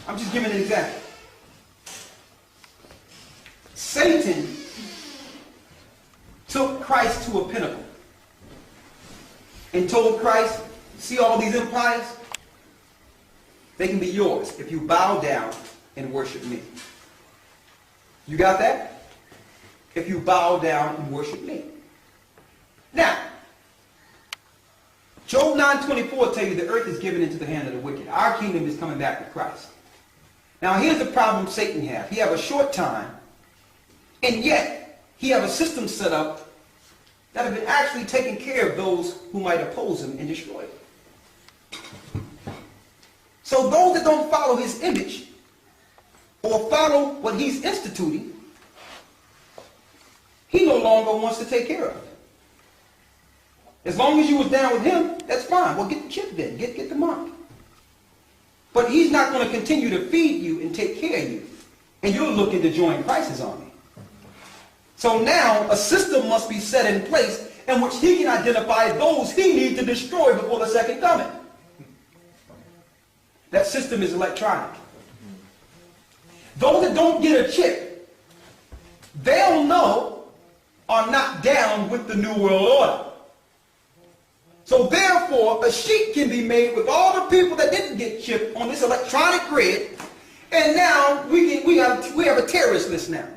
I'm just giving an example. Satan took Christ to a pinnacle and told Christ, see all these empires? They can be yours if you bow down and worship me. You got that? If you bow down and worship me. Now, Job 9:24 tells you the earth is given into the hand of the wicked. Our kingdom is coming back to Christ. Now, here's the problem Satan has. He has a short time, and yet he has a system set up that have been actually taking care of those who might oppose him and destroy him. So those that don't follow his image or follow what he's instituting, he no longer wants to take care of. As long as you was down with him, that's fine. Well, get the chip then. Get the mark. But he's not going to continue to feed you and take care of you. And you're looking to join Christ's army. So now a system must be set in place in which he can identify those he needs to destroy before the second coming. That system is electronic. Those that don't get a chip, they'll know are not down with the New World Order. So therefore, a sheet can be made with all the people that didn't get chipped on this electronic grid, and now we have a terrorist list now.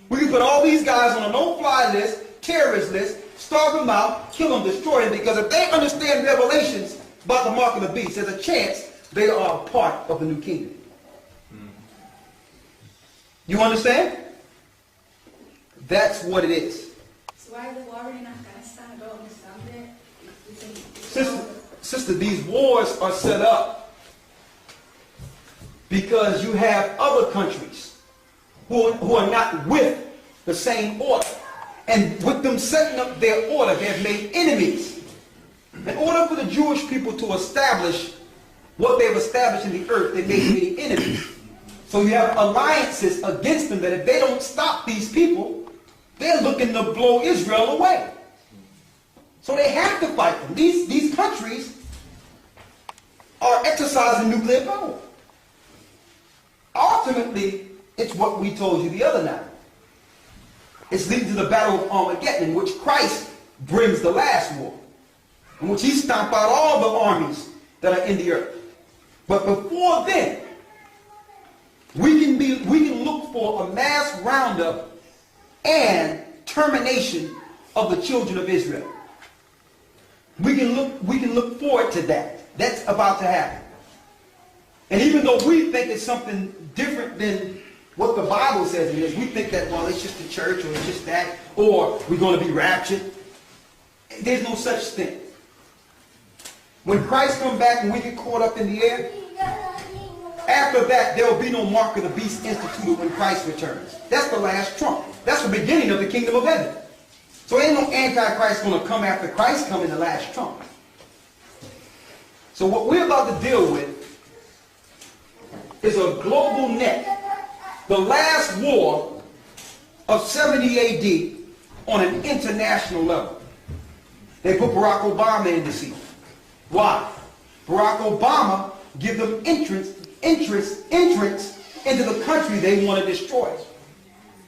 We can put all these guys on a no-fly list, terrorist list, starve them out, kill them, destroy them, because if they understand Revelations about the mark of the beast, there's a chance they are a part of the new kingdom. You understand? That's what it is. So why are they warring in Afghanistan? I don't understand it. Sister, these wars are set up because you have other countries who are not with the same order. And with them setting up their order, they have made enemies. In order for the Jewish people to establish what they've established in the earth, they made many enemies. So you have alliances against them that if they don't stop these people, they're looking to blow Israel away. So they have to fight them. These countries are exercising nuclear power. Ultimately, it's what we told you the other night. It's leading to the battle of Armageddon, in which Christ brings the last war, in which he stomped out all the armies that are in the earth. But before then, we can look for a mass roundup and termination of the children of Israel. We can look forward to that. That's about to happen. And even though we think it's something different than what the Bible says it is, we think that, well, it's just the church, or it's just that, or we're going to be raptured. There's no such thing. When Christ comes back and we get caught up in the air, after that, there will be no mark of the beast instituted when Christ returns. That's the last trump. That's the beginning of the kingdom of heaven. So ain't no Antichrist going to come after Christ come in the last trump. So what we're about to deal with is a global net. The last war of 70 AD on an international level. They put Barack Obama in the seat. Why? Barack Obama give them entrance into the country they want to destroy.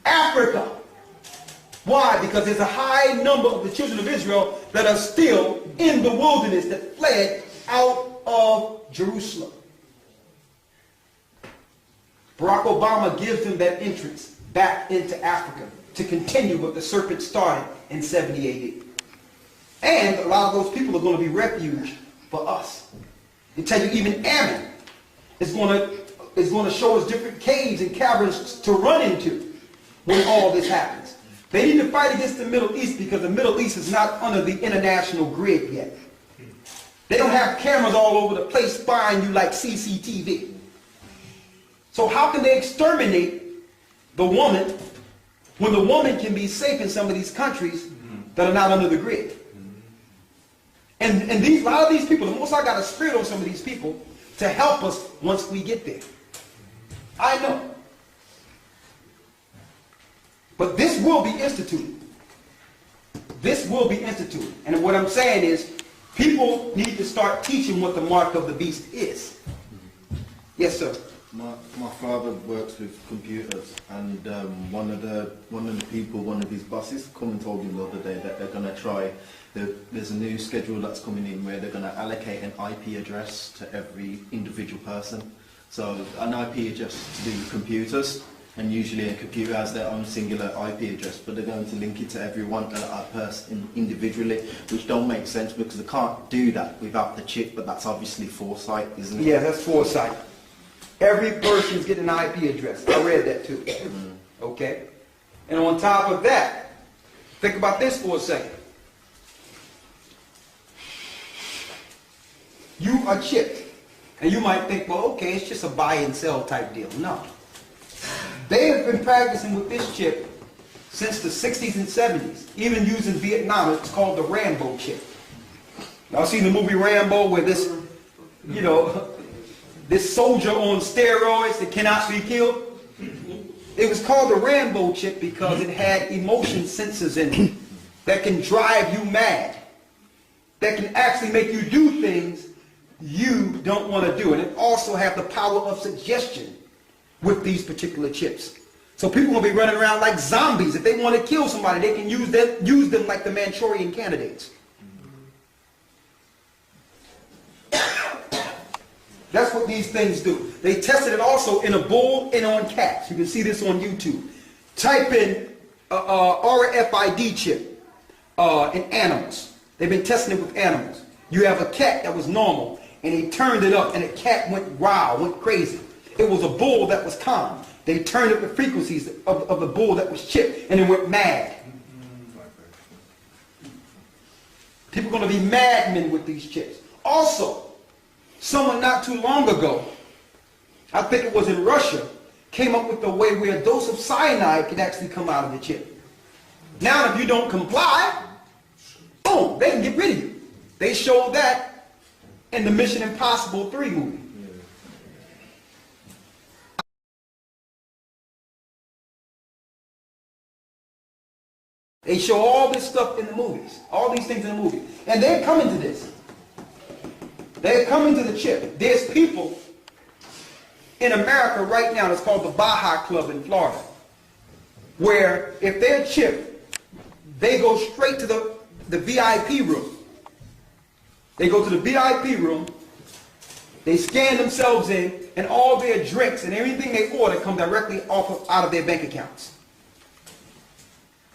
Africa. Why? Because there's a high number of the children of Israel that are still in the wilderness that fled out of Jerusalem. Barack Obama gives them that entrance back into Africa to continue what the serpent started in 70 AD. And a lot of those people are going to be refuge for us. They tell you even Ammon is going to show us different caves and caverns to run into when all this happens. They need to fight against the Middle East because the Middle East is not under the international grid yet. They don't have cameras all over the place spying you like CCTV. So how can they exterminate the woman when the woman can be safe in some of these countries that are not under the grid? And a lot of these people, the Most High got a spirit on some of these people to help us once we get there. I know. But this will be instituted. This will be instituted. And what I'm saying is, people need to start teaching what the mark of the beast is. Yes, sir. My father works with computers, and one of his bosses come and told him the other day that they're going to try. There's a new schedule that's coming in where they're going to allocate an IP address to every individual person. So an IP address to the computers, and usually a computer has their own singular IP address, but they're going to link it to everyone, a person individually, which don't make sense because they can't do that without the chip. But that's obviously foresight, isn't it? Yeah, that's foresight. Every person's getting an IP address. I read that too. Okay? And on top of that, think about this for a second. You are chipped. And you might think, well, okay, it's just a buy and sell type deal. No. They have been practicing with this chip since the 60s and 70s. Even using Vietnam, it's called the Rambo chip. Y'all seen the movie Rambo where this, this soldier on steroids that cannot be killed? It was called the Rambo chip because it had emotion sensors in it that can drive you mad, that can actually make you do things you don't want to do. And it also have the power of suggestion with these particular chips. So people will be running around like zombies. If they want to kill somebody, they can use them like the Manchurian candidates. That's what these things do. They tested it also in a bull and on cats. You can see this on YouTube. Type in RFID chip in animals. They've been testing it with animals. You have a cat that was normal, and they turned it up, and the cat went wild, went crazy. It was a bull that was calm. They turned up the frequencies of the bull that was chipped, and it went mad. People are going to be madmen with these chips. Also, someone not too long ago, I think it was in Russia, came up with a way where a dose of cyanide can actually come out of the chip. Now, if you don't comply, boom, they can get rid of you. They showed that in the Mission Impossible 3 movie. They show all this stuff in the movies. All these things in the movies. And they're coming to this. They're coming to the chip. There's people in America right now, it's called the Baja Club in Florida, where if they're chipped, they go straight to the VIP room. They go to the VIP room, they scan themselves in, and all their drinks and everything they order come directly out of their bank accounts.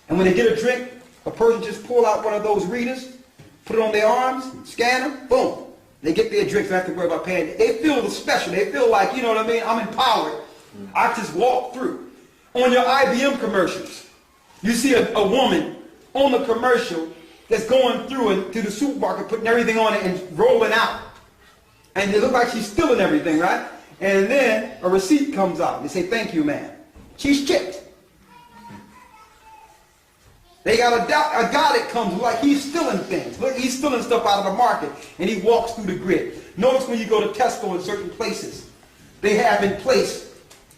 And when they get a drink, a person just pull out one of those readers, put it on their arms, scan them, boom. They get their drinks, they don't have to worry about paying. They feel special. They feel like, you know what I mean, I'm empowered. I just walk through. On your IBM commercials, you see a woman on the commercial that's going through and to the supermarket, putting everything on it and rolling out. And it looks like she's stealing everything, right? And then a receipt comes out. They say, thank you, ma'am. She's chipped. They got a guy that comes like he's stealing things. Look, he's stealing stuff out of the market, and he walks through the grid. Notice when you go to Tesco in certain places, they have in place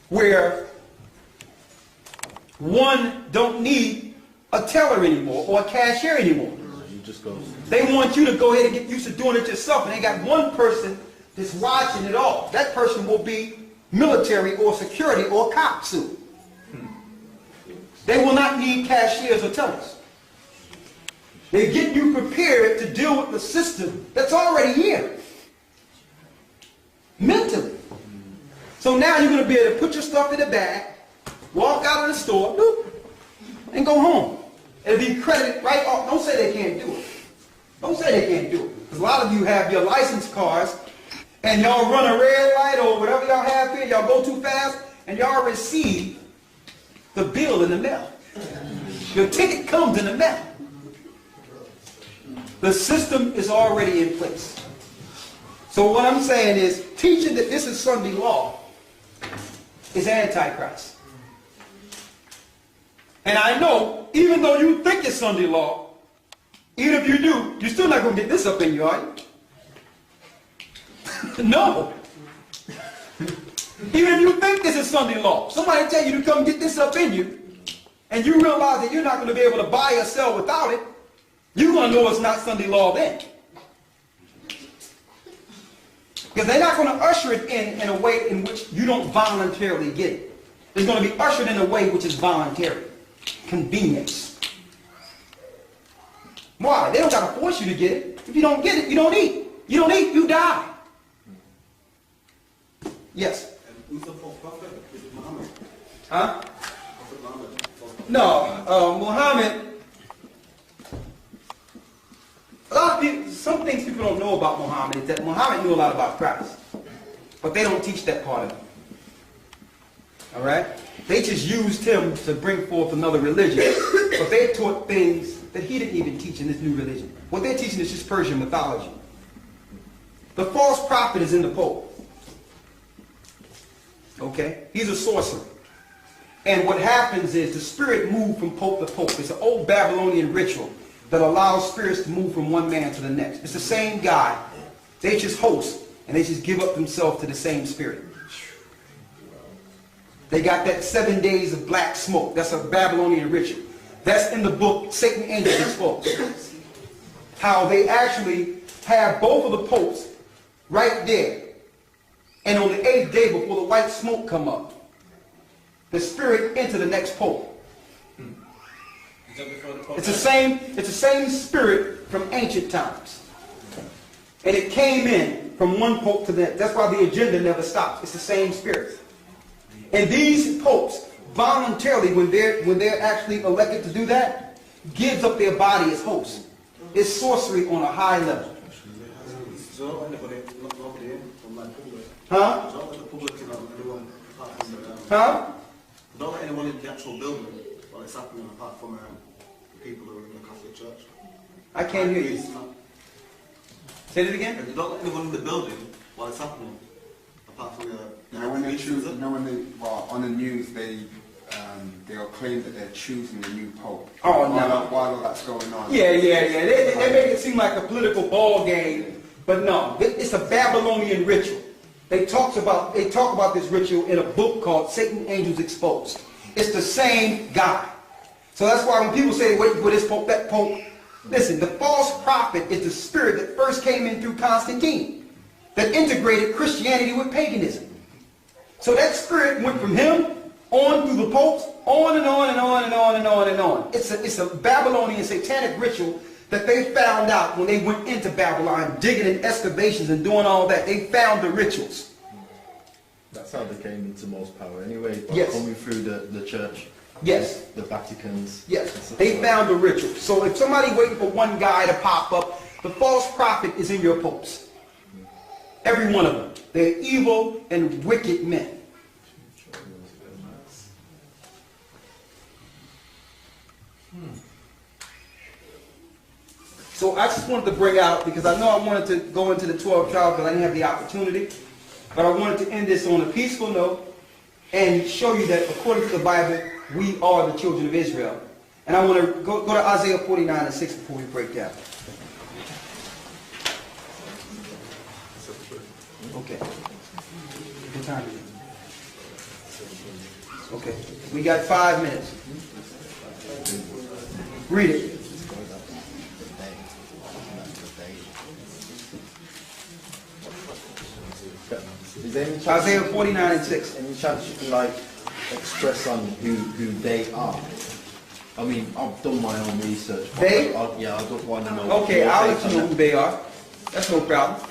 where one don't need a teller anymore or a cashier anymore. You just go. They want you to go ahead and get used to doing it yourself, and they got one person that's watching it all. That person will be military or security or cop soon. They will not need cashiers or tellers. They get you prepared to deal with the system that's already here. Mentally. So now you're going to be able to put your stuff in a bag, walk out of the store, boop, and go home. It'll be credited right off. Don't say they can't do it. Don't say they can't do it. Because a lot of you have your license cards, and y'all run a red light or whatever y'all have here, y'all go too fast, and y'all receive the bill in the mail. Your ticket comes in the mail. The system is already in place. So what I'm saying is, teaching that this is Sunday law is Antichrist. And I know, even though you think it's Sunday law, even if you do, you're still not going to get this up in you, are you? No. Even if you think this is Sunday law, somebody tell you to come get this up in you, and you realize that you're not going to be able to buy or sell without it, you're going to know it's not Sunday law then. Because they're not going to usher it in a way in which you don't voluntarily get it. It's going to be ushered in a way which is voluntary. Convenience. Why? They don't got to force you to get it. If you don't get it, you don't eat. You don't eat, you die. Yes? Who's the false prophet? Is it Muhammad? Huh? Prophet Muhammad? No, Muhammad. A lot of people, some things people don't know about Muhammad is that Muhammad knew a lot about Christ, but they don't teach that part of it. All right? They just used him to bring forth another religion, but they taught things that he didn't even teach in this new religion. What they're teaching is just Persian mythology. The false prophet is in the Pope. Okay? He's a sorcerer. And what happens is the spirit moves from pope to pope. It's an old Babylonian ritual that allows spirits to move from one man to the next. It's the same guy. They just host, and they just give up themselves to the same spirit. They got that 7 days of black smoke. That's a Babylonian ritual. That's in the book, Satan Angels Exposed. How they actually have both of the popes right there. And on the 8th day before the white smoke come up, the spirit enter the next pope. It's the same spirit from ancient times. And it came in from one pope to the next. That's why the agenda never stops. It's the same spirit. And these popes voluntarily, when they're actually elected to do that, gives up their body as hosts. It's sorcery on a high level. Huh? Huh? Don't let anyone in the actual building while it's happening apart from the people who are in the Catholic Church. I can't hear you. Say it again? And don't let anyone in the building while it's happening apart from the when they choose, on the news they'll claim that they're choosing the new pope. Oh, no. While all that's going on. Yeah. They make it seem like a political ball game, but no, it's a Babylonian ritual. They talk about this ritual in a book called Satan Angels Exposed. It's the same guy. So that's why when people say, wait for this pope, that pope, listen, the false prophet is the spirit that first came in through Constantine, that integrated Christianity with paganism. So that spirit went from him on through the popes, on and on and on and on and on and on. It's a Babylonian satanic ritual that they found out when they went into Babylon, digging in excavations and doing all that. They found the rituals. That's how they came into most power anyway, by Yes. coming through the church. Yes. The Vaticans. Yes. They found the rituals. So if somebody waiting for one guy to pop up, the false prophet is in your popes. Every one of them. They're evil and wicked men. So I just wanted to bring out, because I know I wanted to go into the 12 tribes, but I didn't have the opportunity. But I wanted to end this on a peaceful note and show you that according to the Bible, we are the children of Israel. And I want to go to Isaiah 49 and 6 before we break down. Okay. What time is it? Okay. We got 5 minutes. Read it. Is there any chance, Isaiah 49 and 6. any chance you can like express on who they are? I mean, I've done my own research. They? Yeah, I don't want to know. Okay, your I'll take let on you know that. who they are. That's no problem.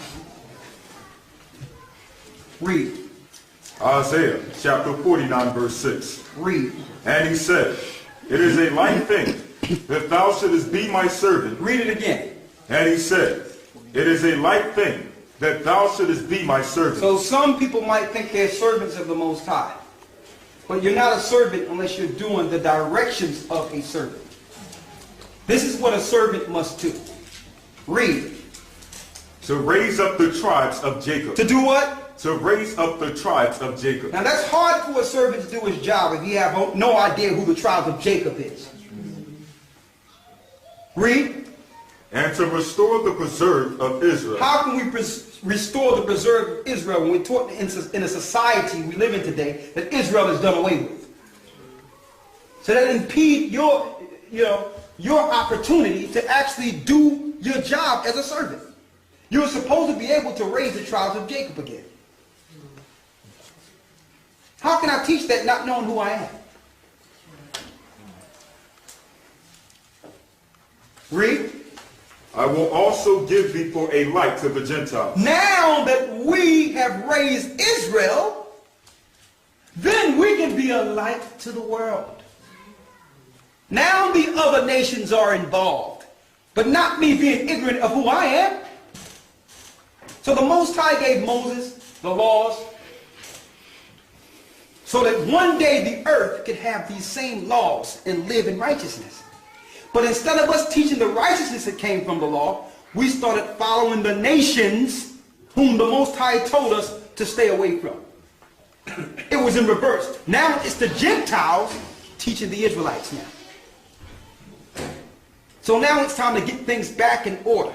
Read. Isaiah chapter 49 verse 6. Read. And he said, it is a light thing that thou shouldest be my servant. Read it again. And he said, it is a light thing that thou shouldest be my servant. So some people might think they're servants of the Most High. But you're not a servant unless you're doing the directions of a servant. This is what a servant must do. Read. To raise up the tribes of Jacob. To do what? To raise up the tribes of Jacob. Now that's hard for a servant to do his job if you have no idea who the tribe of Jacob is. Read. And to restore the preserve of Israel. How can we restore the preserve of Israel when we're taught in a society we live in today that Israel is done away with? So that impede your opportunity to actually do your job as a servant. You're supposed to be able to raise the tribes of Jacob again. How can I teach that not knowing who I am? Read. I will also give thee for a light to the Gentiles. Now that we have raised Israel, then we can be a light to the world. Now the other nations are involved, but not me being ignorant of who I am. So the Most High gave Moses the laws so that one day the earth could have these same laws and live in righteousness. But instead of us teaching the righteousness that came from the law, we started following the nations whom the Most High told us to stay away from. It was in reverse. Now it's the Gentiles teaching the Israelites now. So now it's time to get things back in order.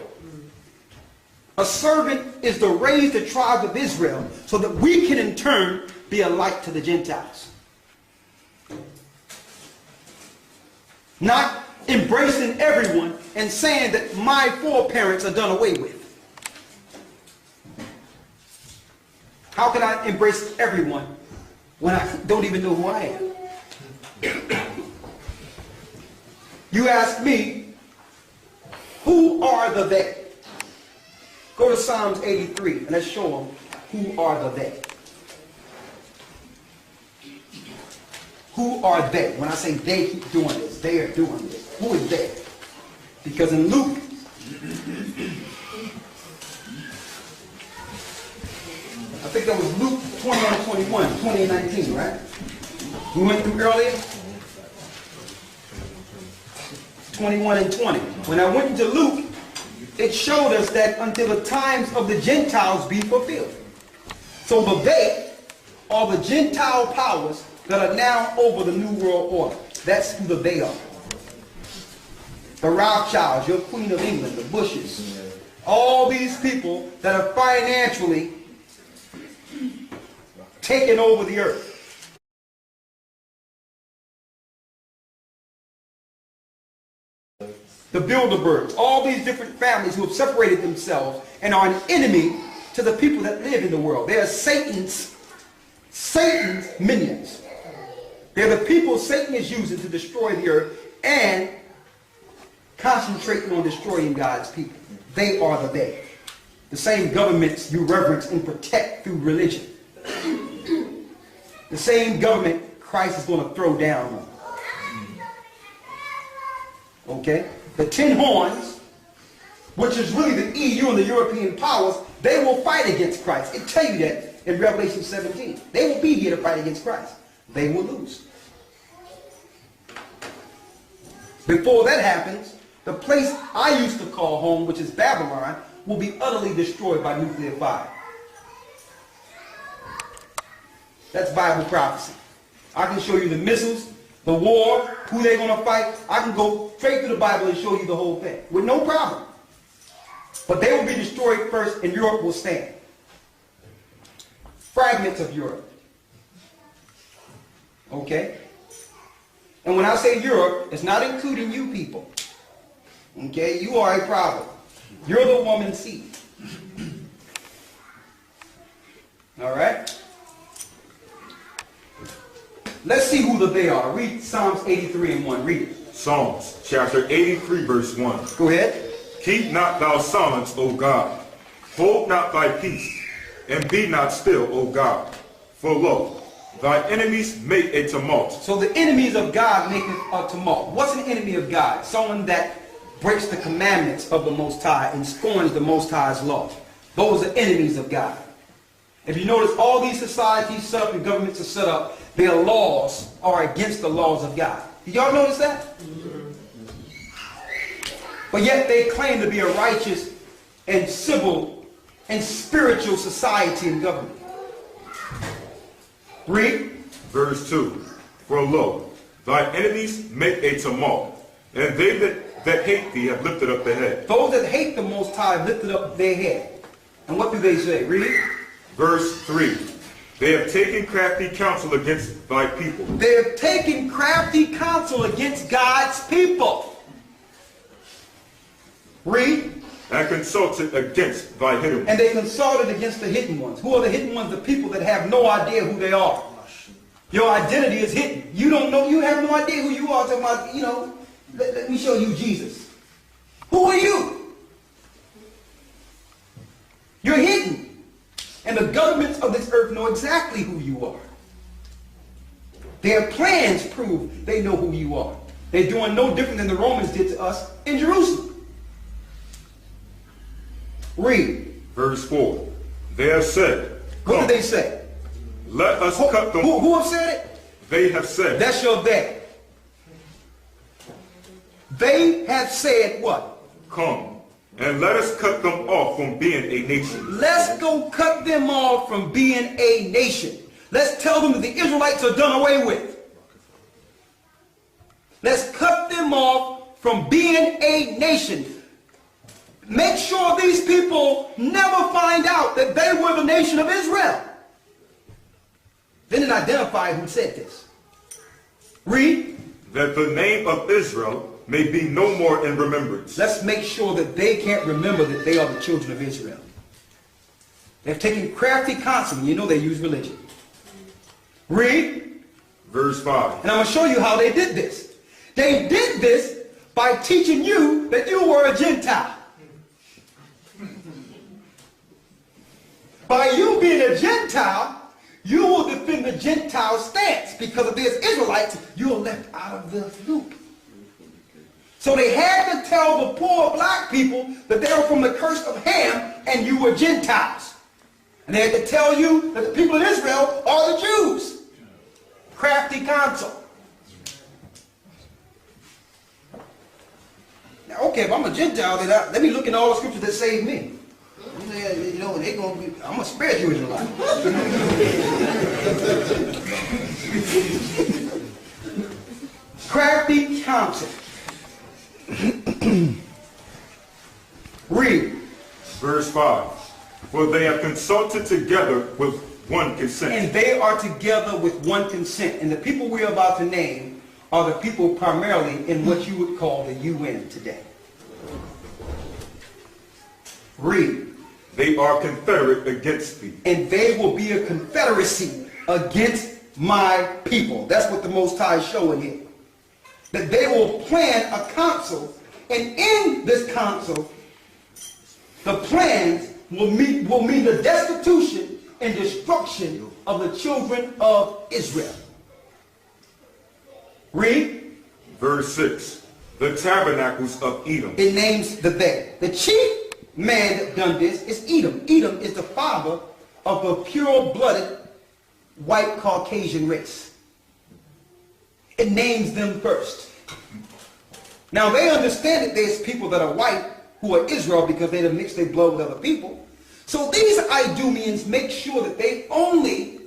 A servant is to raise the tribes of Israel so that we can in turn be a light to the Gentiles. Not embracing everyone and saying that my foreparents are done away with. How can I embrace everyone when I don't even know who I am? You ask me, who are the they? Go to Psalms 83 and let's show them who are the they. Who are they? When I say they keep doing this, they are doing this. Who is they? Because in Luke, I think that was Luke 21, 21, 20 and 19, right? We went through earlier. 21 and 20. When I went into Luke, it showed us that until the times of the Gentiles be fulfilled. So the they are the Gentile powers that are now over the New World Order. That's who the they are. The Rothschilds, your Queen of England, the Bushes, all these people that are financially taking over the earth. the Bilderbergs, all these different families who have separated themselves and are an enemy to the people that live in the world. They are Satan's minions. They're the people Satan is using to destroy the earth and concentrating on destroying God's people. They are the they. The same governments you reverence and protect through religion. The same government Christ is going to throw down on. Okay? The 10 horns, which is really the EU and the European powers, they will fight against Christ. It tells you that in Revelation 17. They will be here to fight against Christ. They will lose. Before that happens, the place I used to call home, which is Babylon, will be utterly destroyed by nuclear fire. That's Bible prophecy. I can show you the missiles, the war, who they're going to fight. I can go straight to the Bible and show you the whole thing with no problem. But they will be destroyed first and Europe will stand. Fragments of Europe. Okay? And when I say Europe, it's not including you people. Okay? You are a problem. You're the woman's seed. All right? Let's see who the they are. Read Psalms 83 and 1. Read it. Psalms chapter 83 verse 1. Go ahead. Keep not thou silence, O God. Hold not thy peace, and be not still, O God. For lo, thy enemies make a tumult. So the enemies of God make a tumult. What's an enemy of God? Someone that breaks the commandments of the Most High and scorns the Most High's law. Those are enemies of God. If you notice, all these societies set up and governments are set up, their laws are against the laws of God. Did y'all notice that? But yet they claim to be a righteous and civil and spiritual society and government. Read. Verse 2. For lo, thy enemies make a tumult, and they that hate thee have lifted up their head. Those that hate the Most High have lifted up their head. And what do they say? Read. Verse 3. They have taken crafty counsel against thy people. They have taken crafty counsel against God's people. Read. And consulted against thy hidden ones. And they consulted against the hidden ones. Who are the hidden ones? The people that have no idea who they are. Your identity is hidden. You don't know, you have no idea who you are. Talking about, you know, let me show you Jesus. Who are you? You're hidden. And the governments of this earth know exactly who you are. Their plans prove they know who you are. They're doing no different than the Romans did to us in Jerusalem. Read. Verse 4. They have said. What did they say? Let us cut them. Who have said it? They have said. That's your they. They have said what? Come, and let us cut them off from being a nation. Let's go cut them off from being a nation. Let's tell them that the Israelites are done away with. Let's cut them off from being a nation. Make sure these people never find out that they were the nation of Israel. Then it identified who said this. Read. That the name of Israel may be no more in remembrance. Let's make sure that they can't remember that they are the children of Israel. They've taken crafty counsel. You know they use religion. Read. Verse 5. And I'm going to show you how they did this. They did this by teaching you that you were a Gentile. By you being a Gentile, you will defend the Gentile stance, because if there's Israelites, you're left out of the loop. So they had to tell the poor black people that they were from the curse of Ham and you were Gentiles. And they had to tell you that the people of Israel are the Jews. Crafty counsel. Now, okay, if I'm a Gentile, then let me look in all the scriptures that save me. You know, they gonna be, I'm a spiritual Israelite. Crafty counsel. Read. Verse 5. For they have consulted together with one consent. And they are together with one consent. And the people we're about to name are the people primarily in what you would call the UN today. Read. They are confederate against thee. And they will be a confederacy against my people. That's what the Most High is showing here. That they will plan a council, and in this council, the plans will mean the destitution and destruction of the children of Israel. Read. Verse 6. The tabernacles of Edom. It names the they. The chief man that done this is Edom. Edom is the father of the pure-blooded white Caucasian race. It names them first. Now they understand that there's people that are white who are Israel because they have mixed their blood with other people. So these Idumeans make sure that they only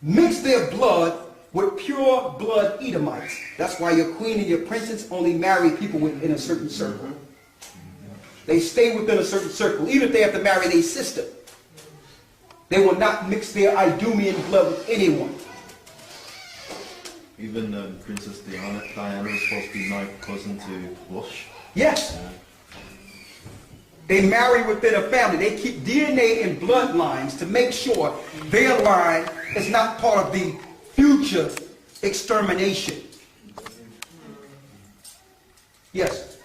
mix their blood with pure blood Edomites. That's why your queen and your princess only marry people within a certain circle. They stay within a certain circle. Even if they have to marry their sister, they will not mix their Idumean blood with anyone. Even Princess Diana is supposed to be my cousin to Wash. Yes. They marry within a family. They keep DNA and bloodlines to make sure their line is not part of the future extermination. Yes.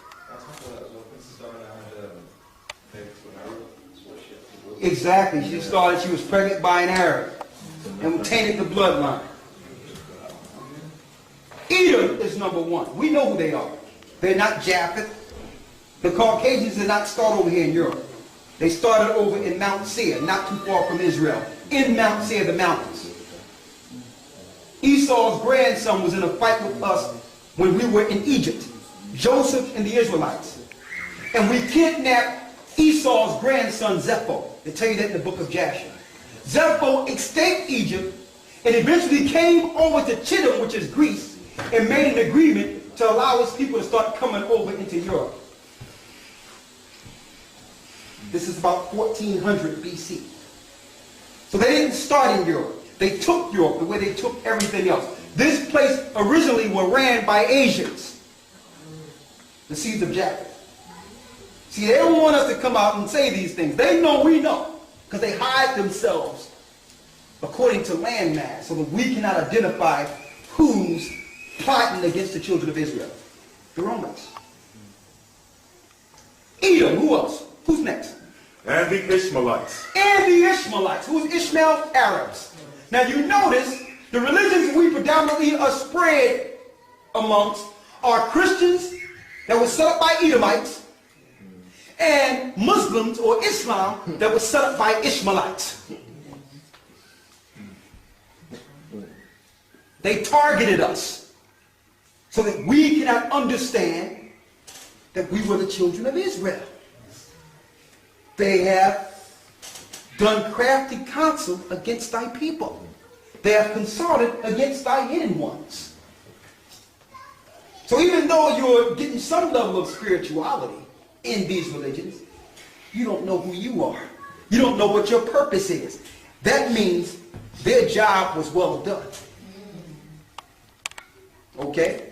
Exactly. She was pregnant by an Arab and tainted the bloodline. Edom is number one. We know who they are. They're not Japheth. The Caucasians did not start over here in Europe. They started over in Mount Seir, not too far from Israel. In Mount Seir, the mountains. Esau's grandson was in a fight with us when we were in Egypt. Joseph and the Israelites. And we kidnapped Esau's grandson, Zepho. They tell you that in the book of Jasher. Zepho escaped Egypt and eventually came over to Chittim, which is Greece, and made an agreement to allow his people to start coming over into Europe. This is about 1400 BC. So they didn't start in Europe. They took Europe the way they took everything else. This place originally was ran by Asians, the seeds of Japheth. See, they don't want us to come out and say these things. They know we know, because they hide themselves according to landmass so that we cannot identify who's plotting against the children of Israel. The Romans. Edom, who else? Who's next? And the Ishmaelites. And the Ishmaelites. Who's Ishmael? Arabs. Now you notice the religions we predominantly are spread amongst are Christians that were set up by Edomites and Muslims or Islam that was set up by Ishmaelites. They targeted us so that we cannot understand that we were the children of Israel. They have done crafty counsel against thy people. They have consulted against thy hidden ones. So even though you're getting some level of spirituality in these religions, you don't know who you are. You don't know what your purpose is. That means their job was well done. Okay?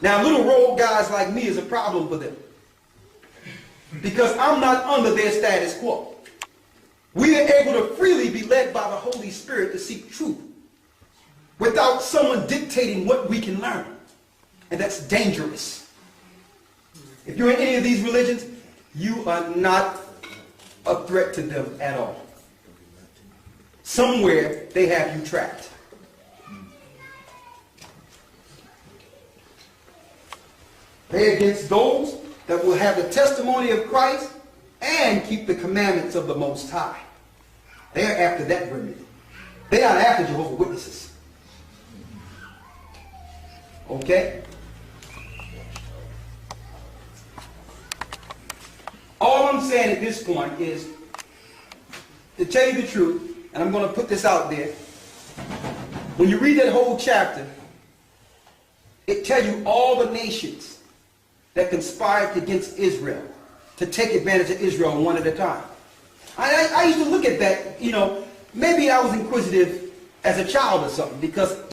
Now little rogue guys like me is a problem for them, because I'm not under their status quo. We are able to freely be led by the Holy Spirit to seek truth without someone dictating what we can learn. And that's dangerous. If you're in any of these religions, you are not a threat to them at all. Somewhere they have you trapped. They're against those that will have the testimony of Christ and keep the commandments of the Most High. They're after that remedy. They are after Jehovah's Witnesses. Okay? All I'm saying at this point is, to tell you the truth, and I'm going to put this out there, when you read that whole chapter, it tells you all the nations that conspired against Israel to take advantage of Israel one at a time. I used to look at that, maybe I was inquisitive as a child or something, because